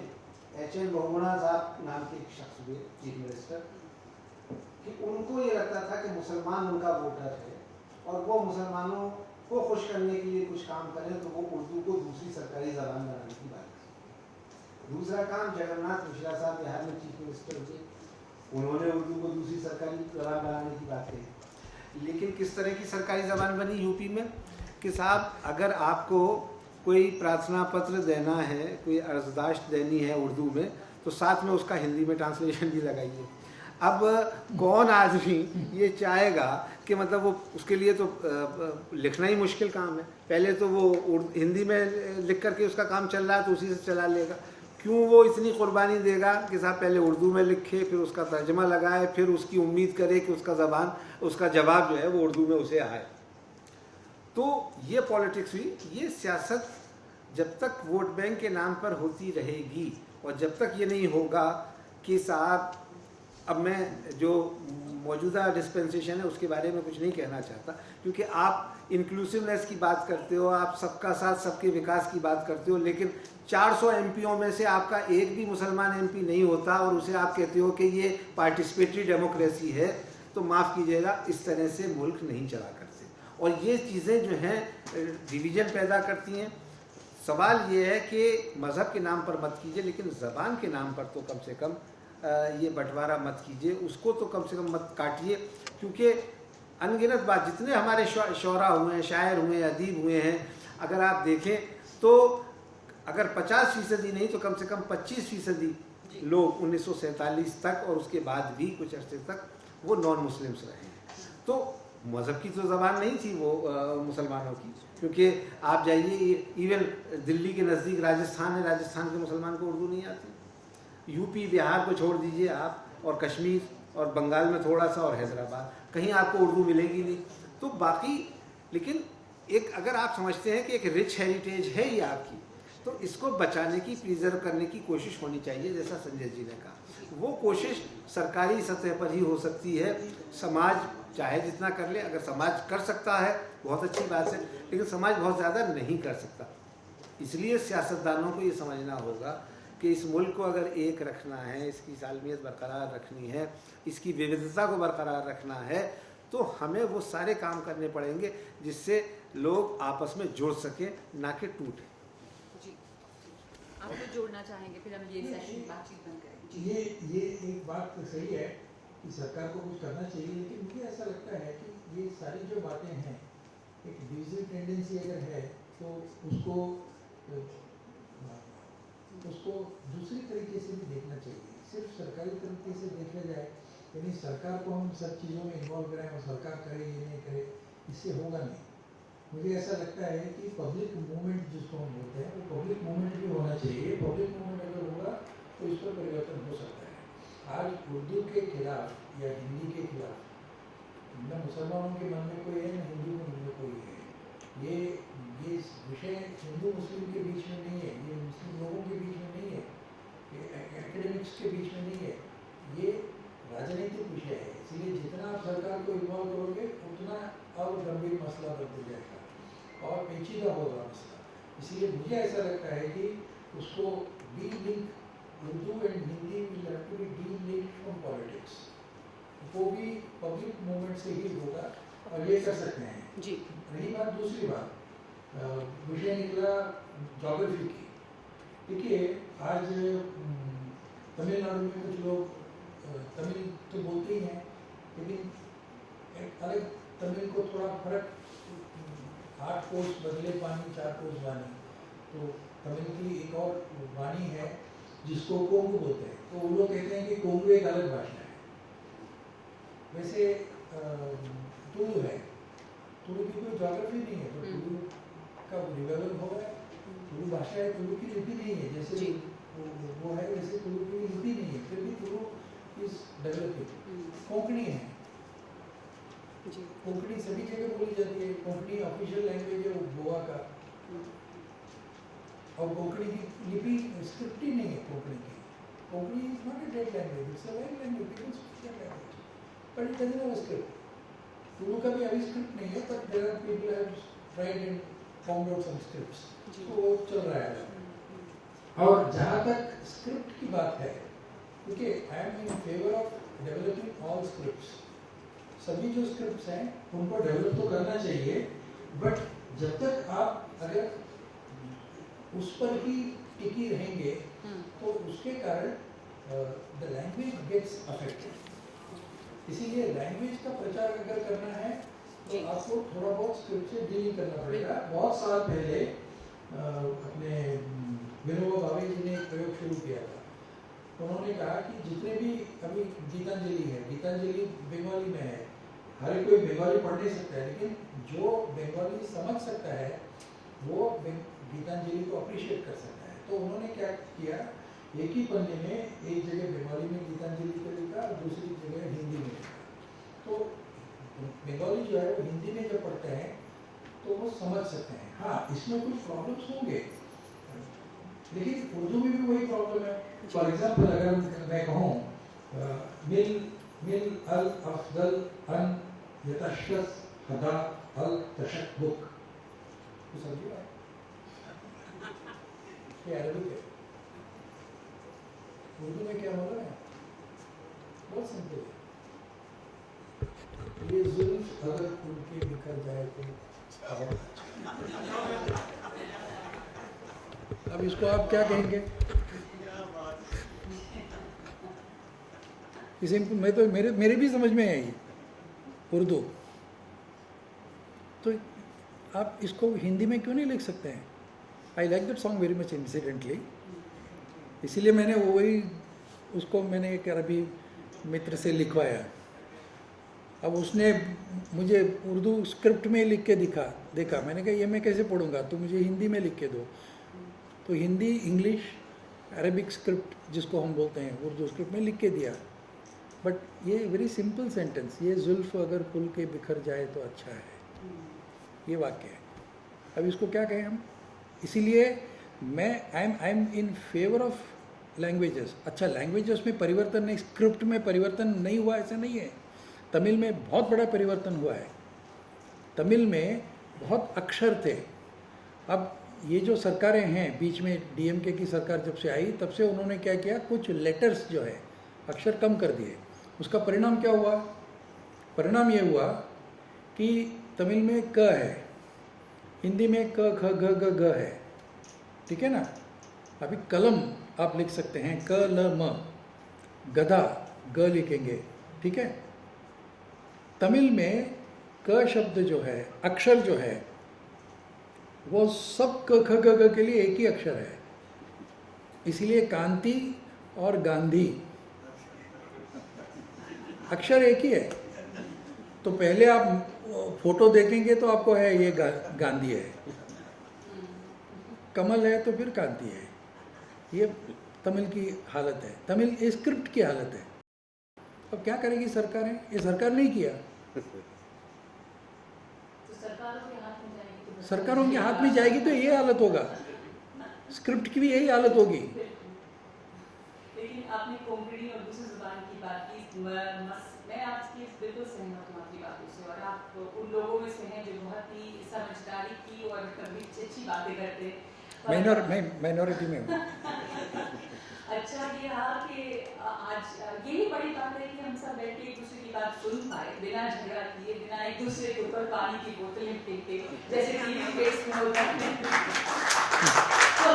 एच.एन. बहुगुणा साहब नाम के एक शख्स हुए चीफ मिनिस्टर, कि उनको ये लगता था कि मुसलमान उनका वोटर है और वो मुसलमानों को खुश करने के लिए कुछ काम करें तो वो उर्दू को दूसरी सरकारी ज़बान बनाने की बात की। दूसरा काम, जगन्नाथ मिश्रा साहब बिहार में चीफ मिनिस्टर हुए, उन्होंने उर्दू को दूसरी सरकारी ज़बान बनाने की बात कही। लेकिन किस तरह की सरकारी ज़बान बनी यूपी में कि साहब, अगर आपको कोई प्रार्थना पत्र देना है, कोई अर्जदाश्त देनी है उर्दू में, तो साथ में उसका हिंदी में ट्रांसलेशन भी लगाइए। अब कौन आदमी ये चाहेगा कि मतलब वो, उसके लिए तो लिखना ही मुश्किल काम है। पहले तो वो हिंदी में लिख करके उसका काम चल रहा है तो उसी से चला लेगा। क्यों वो इतनी कुर्बानी देगा कि साहब पहले उर्दू में लिखे, फिर उसका तर्जमा लगाए, फिर उसकी उम्मीद करे कि उसका जवाब जो है वो उर्दू में उसे आए। तो ये पॉलिटिक्स हुई। ये सियासत जब तक वोट बैंक के नाम पर होती रहेगी और जब तक ये नहीं होगा कि साहब, अब मैं जो मौजूदा डिस्पेंसेशन है उसके बारे में कुछ नहीं कहना चाहता, क्योंकि आप इंक्लूसिवनेस की बात करते हो, आप सबका साथ सबके विकास की बात करते हो, लेकिन 400 एमपीओं में से आपका एक भी मुसलमान एमपी नहीं होता और उसे आप कहते हो कि ये पार्टिसिपेटरी डेमोक्रेसी है, तो माफ़ कीजिएगा, इस तरह से मुल्क नहीं चला करते। और ये चीज़ें जो हैं डिवीज़न पैदा करती हैं। सवाल ये है कि मज़हब के नाम पर मत कीजिए, लेकिन ज़बान के नाम पर तो कम से कम ये बंटवारा मत कीजिए, उसको तो कम से कम मत काटिए। क्योंकि अनगिनत बात, जितने हमारे शौरा हुए हैं, शायर हुए हैं, अदीब हुए हैं, अगर आप देखें तो अगर 50% नहीं तो कम से कम 25% लोग 1947 तक और उसके बाद भी कुछ अर्से तक वो नॉन मुस्लिम्स रहे हैं। तो मज़हब की तो ज़बान नहीं थी वो मुसलमानों की, क्योंकि आप जाइए इवन दिल्ली के नज़दीक राजस्थान है, राजस्थान के मुसलमान को उर्दू नहीं आती। यूपी बिहार को छोड़ दीजिए आप, और कश्मीर और बंगाल में थोड़ा सा और हैदराबाद, कहीं आपको उर्दू मिलेगी नहीं। तो बाकी, लेकिन एक अगर आप समझते हैं कि एक रिच हेरिटेज है ये आपकी, तो इसको बचाने की, प्रिजर्व करने की कोशिश होनी चाहिए। जैसा संजय जी ने कहा, वो कोशिश सरकारी सतह पर ही हो सकती है। समाज चाहे जितना कर ले, अगर समाज कर सकता है बहुत अच्छी बात है, लेकिन समाज बहुत ज़्यादा नहीं कर सकता। इसलिए सियासतदानों को ये समझना होगा कि इस मुल्क को अगर एक रखना है, इसकी सालमियत बरकरार रखनी है, इसकी विविधता को बरकरार रखना है, तो हमें वो सारे काम करने पड़ेंगे जिससे लोग आपस में जुड़ सकें, ना कि टूटें। जी, आप तो जोड़ना चाहेंगे, फिर हम ये सेशन बातचीत बंद करेंगे। ये एक बात तो सही है कि सरकार को कुछ करना चाहिए, लेकिन मुझे ऐसा लगता है कि ये सारी जो बातें हैं एक डिविजन टेंडेंसी अगर है तो उसको दूसरी तरीके से भी देखना चाहिए। सिर्फ सरकारी तरीके से देखा जाए, यानी सरकार को हम सब चीज़ों में इन्वॉल्व करें और सरकार करे ये नहीं करे, इससे होगा नहीं। मुझे ऐसा लगता है कि पब्लिक मूवमेंट जिसको हम बोलते हैं वो पब्लिक मूवमेंट भी होना चाहिए। पब्लिक मूवमेंट अगर होगा तो इस पर परिवर्तन हो सकता है। आज उर्दू के खिलाफ या हिंदी के खिलाफ न मुसलमानों के मन में कोई है न हिंदू के मन में कोई है। ये विषय हिंदू मुस्लिम के बीच में नहीं है, ये मुस्लिम लोगों के बीच में नहीं है, ये एकेडमिक्स के बीच में नहीं है, ये राजनीतिक विषय है। इसलिए जितना आप सरकार को इन्वॉल्व करोगे उतना और गंभीर मसला बनते जाएगा और पेचीदा होगा मसला। इसलिए मुझे ऐसा लगता है कि उसको delink Urdu and Hindi will have to be delink from politics. वो भी पब्लिक मूवमेंट से ही होगा और ये कर सकते हैं जी। रही बात दूसरी बात, विषय निकला ज्योग्राफी की। देखिए आज तमिलनाडु में कुछ लोग तमिल तो बोलते ही हैं, लेकिन एक अलग तमिल को थोड़ा फर्क, 8 कोस बदले पानी 4 कोस वाणी, तो तमिल की एक और वाणी है जिसको कोंगू बोलते हैं। तो वो लोग कहते हैं कि कोंगू एक अलग भाषा है। वैसे तुलु है, तुलु की कोई ज्योग्राफी नहीं है, तो तुलु का रिवाइवल हो रहा है। तुलु भाषा है, तुलु की लिपि नहीं है, जैसे वो है वैसे तुलु की लिपि नहीं है, फिर भी तुलु इज डेवलपिंग। कोंकणी है, कोंकणी सभी जगह बोली जाती है, कोंकणी ऑफिशियल लैंग्वेज है वो गोवा का, और कोंकणी की लिपि स्क्रिप्ट ही नहीं है कोंकणी की। Konkani is not a dead language, it's a live language, people speak that language, but it doesn't have a script. Tulu का भी अभी स्क्रिप्ट नहीं है, but there are people have tried and found out some scripts, तो वो चल रहा है। और जहाँ तक स्क्रिप्ट की बात है, देखिए I am in favour of developing all scripts. सभी जो स्क्रिप्ट्स हैं उनको डेवलप तो करना चाहिए, बट जब तक आप अगर उस पर ही टिकी रहेंगे तो उसके कारण द लैंग्वेज गेट्स अफेक्टेड। इसीलिए लैंग्वेज का प्रचार अगर करना है तो आपको थोड़ा बहुत स्क्रिप्ट से डीलिंग करना पड़ेगा। बहुत साल पहले अपने विनोबा भावे जी ने एक प्रयोग शुरू किया था। उन्होंने कहा कि जितने भी अभी गीतांजलि है, गीतांजलि बंगाली में है, हर कोई बंगाली पढ़ नहीं सकता है, लेकिन जो बंगाली समझ सकता है वो गीतांजलि को अप्रिशिएट कर सकता है। तो उन्होंने क्या किया, एक ही पन्ने में एक जगह बंगाली में गीतांजलि को लिखा और दूसरी जगह हिंदी में लिखा। तो बंगाली जो है वो हिंदी में जब पढ़ते हैं तो वो समझ सकते हैं। हाँ, इसमें कुछ प्रॉब्लम्स होंगे, लेकिन उर्दू में भी वही प्रॉब्लम है। फॉर एग्जाम्पल अगर मैं कहूँ मिल अल अफदल अन यतशस हदा अल तशक्कुक, तो समझिए ये अरबिक है। उर्दू में क्या बोल रहे हैं, बहुत सिंपल है। ये जुल्फ अगर उनके बिखर जाए तो अब इसको आप क्या कहेंगे? इसे मैं तो मेरे भी समझ में आई उर्दू, तो आप इसको हिंदी में क्यों नहीं लिख सकते हैं? I like that song very much incidentally, इसीलिए मैंने वही उसको मैंने एक अरबी मित्र से लिखवाया। अब उसने मुझे उर्दू स्क्रिप्ट में लिख के देखा, मैंने कहा ये मैं कैसे पढ़ूंगा, तो मुझे हिंदी में लिख के दो। तो हिंदी, इंग्लिश, अरबिक स्क्रिप्ट जिसको हम बोलते हैं उर्दू स्क्रिप्ट में लिख के दिया। बट ये वेरी सिंपल सेंटेंस, ये जुल्फ अगर पुल के बिखर जाए तो अच्छा है, ये वाक्य है। अब इसको क्या कहें हम? इसीलिए मैं I am in favour of languages. अच्छा, लैंग्वेजेस में परिवर्तन नहीं, स्क्रिप्ट में परिवर्तन नहीं हुआ ऐसा नहीं है। तमिल में बहुत बड़ा परिवर्तन हुआ है। तमिल में बहुत अक्षर थे। अब ये जो सरकारें हैं, बीच में डीएमके की सरकार जब से आई तब से उन्होंने क्या किया, कुछ लेटर्स जो है अक्षर कम कर दिए। उसका परिणाम क्या हुआ? परिणाम ये हुआ कि तमिल में क है, हिंदी में क ख ग ग ग है, ठीक है ना। अभी कलम आप लिख सकते हैं क ल म, गधा ग लिखेंगे, ठीक है। तमिल में क शब्द जो है, अक्षर जो है, वो सब क ख ग घ के लिए एक ही अक्षर है। इसीलिए कांति और गांधी अक्षर एक ही है। तो पहले आप फोटो देखेंगे तो आपको है ये गांधी है, कमल है तो फिर कांति है। ये तमिल की हालत है, तमिल स्क्रिप्ट की हालत है। अब क्या करेगी सरकारें? ये सरकार नहीं किया, सरकारों के हाथ में जाएगी तो ये हालत होगा, स्क्रिप्ट की भी यही हालत होगी। लेकिन आपने कोंकणी और दूसरी जुबान की बात की, मैं आपकी बिल्कुल सहमत हूँ आपकी बातों से, और आप उन लोगों में से हैं जो बहुत ही समझदारी की और कभी अच्छी बातें करते हैं। मैं माइनॉरिटी में हूँ। अच्छा ये रहा कि आज यही बड़ी बात है कि हम सब बैठ के एक दूसरे की बात सुन पाए, बिना झगड़ा किए, बिना एक दूसरे के ऊपर पानी की बोतलें फेंके, जैसे टीवी केस में होता है। तो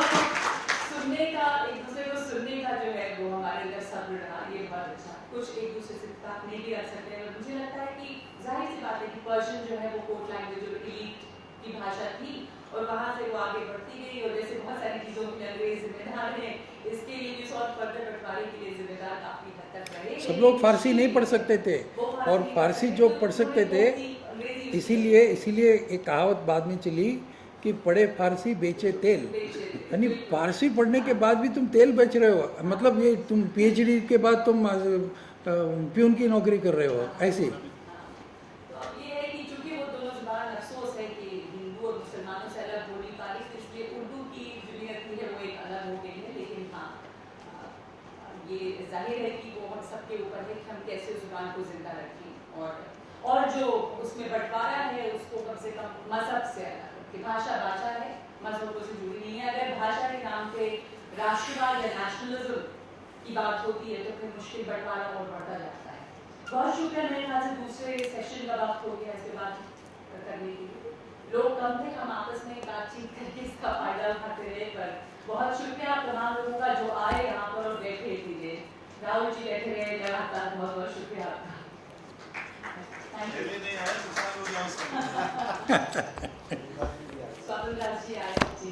सुनने का, एक दूसरे को सुनने का जो है वो हमारे अंदर सब्र रहा, ये बहुत अच्छा। कुछ एक दूसरे से बात नहीं भी कर सकते हैं, और मुझे लगता है कि जाहिर सी बात है कि पर्शियन जो है वो कोर्ट लैंग्वेज और एलीट की भाषा थी, और वहाँ से वो आगे बढ़ती गई, और जैसे बहुत सारी चीज़ों में अंग्रेज जिम्मेदार हैं, इसके लिए भी और फर्दर बंटवारे के लिए जिम्मेदार काफ़ी हद तक रहे। सब लोग फारसी नहीं पढ़ सकते थे, और फारसी जो पढ़ सकते थे, इसीलिए एक कहावत बाद में चली कि पढ़े फारसी बेचे तेल। यानी फारसी पढ़ने के बाद भी तुम तेल बेच रहे हो, मतलब ये तुम पीएचडी के बाद तुम प्यून की नौकरी कर रहे हो ऐसे। तो अब ये है कि चूंकि वो दोनों जुबान, अफसोस है कि हिंदू और मुसलमानों से अलग हो नहीं पा रही, तो इसलिए उर्दू की जो नियति है वो एक अलग हो गई है। लेकिन हाँ, ये जाहिर है कि वो हम सबके ऊपर है कि हम कैसे उस जुबान को जिंदा रखें, और जो उसमें बंटवारा है उसको कम से कम मजहब से अलग रखें। भाषा भाषा है, मजहबों से जुड़ी नहीं है। अगर भाषा के नाम पे राष्ट्रवाद या नेशनलिज्म की बात होती है तो फिर मुश्किल बंटवारा और बढ़ता जाता है। बहुत शुक्रिया, मेरे ख्याल से दूसरे सेशन का वक्त हो गया इसके बाद करने के लिए। लोग कम थे, हम आपस में बातचीत करके इसका फायदा उठाते रहे। पर बहुत शुक्रिया आप तमाम लोगों का जो आए यहाँ पर और बैठे थे। राहुल जी बैठे रहे लगातार, बहुत बहुत शुक्रिया आपका। स्वागत जी आए जी,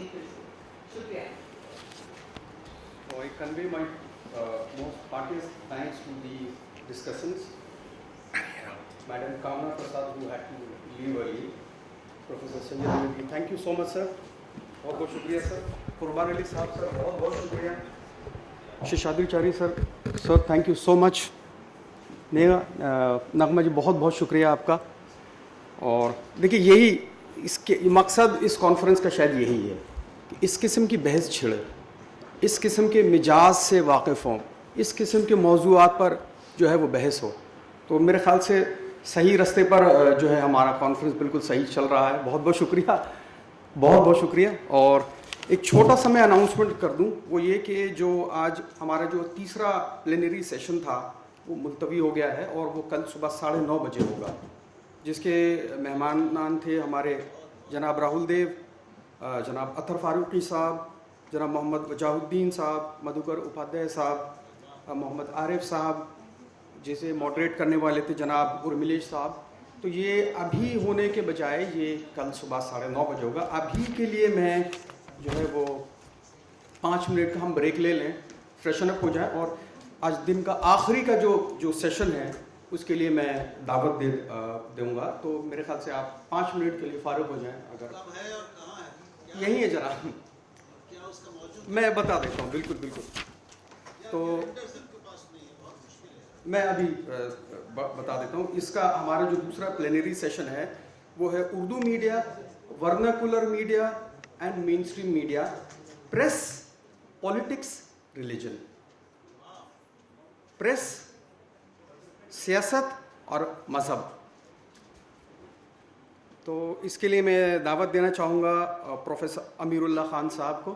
शुक्रिया। So I convey my most heartiest thanks to the discussants. Madam Kamna Prasad, who had to leave early. Professor Sanjay Dwivedi, thank you so much, sir. बहुत बहुत शुक्रिया सर। कुर्बान अली साहब सर, बहुत बहुत शुक्रिया। Seshadrichari sir, thank you so much. Nagma ji, बहुत बहुत शुक्रिया आपका। और देखिए, यही इसके मकसद इस कॉन्फ्रेंस का शायद यही है कि इस किस्म की बहस छिड़े, इस किस्म के मिजाज से वाकिफ़ हों, इस किस्म के मौज़ूआत पर जो है वो बहस हो। तो मेरे ख़्याल से सही रास्ते पर जो है हमारा कॉन्फ्रेंस बिल्कुल सही चल रहा है। बहुत बहुत शुक्रिया, बहुत बहुत शुक्रिया। और एक छोटा सा मैं अनाउंसमेंट कर दूं, वो ये कि जो आज हमारा जो तीसरा प्लेनरी सेशन था वो मुलतवी हो गया है, और वो कल सुबह 9:30 बजे होगा, जिसके मेहमान थे हमारे जनाब राहुल देव, जनाब अतर फारूकी साहब, जनाब मोहम्मद वजाहुद्दीन साहब, मधुकर उपाध्याय साहब, मोहम्मद आरिफ साहब, जिसे मॉडरेट करने वाले थे जनाब उर्मिलेश साहब। तो ये अभी होने के बजाय ये कल सुबह 9:30 बजे होगा। अभी के लिए मैं जो है वो 5 मिनट का हम ब्रेक ले लें, फ्रेशन अप हो जाए, और आज दिन का आखिरी का जो सेशन है उसके लिए मैं दावत दूंगा। तो मेरे ख्याल से आप 5 मिनट के लिए फारुक हो जाएं। अगर कब है और कहाँ है? यही है जरा, क्या उसका मौजूद मैं बता देता हूँ। बिल्कुल बिल्कुल। तो सबके पास नहीं है, बहुत मुश्किल है। मैं अभी बता देता हूँ। इसका हमारा जो दूसरा प्लेनरी सेशन है वो है Urdu media, vernacular media and main stream media, press, politics, religion. Press, सियासत और मज़हब। तो इसके लिए मैं दावत देना चाहूँगा प्रोफेसर अमीरुल्लाह खान साहब को।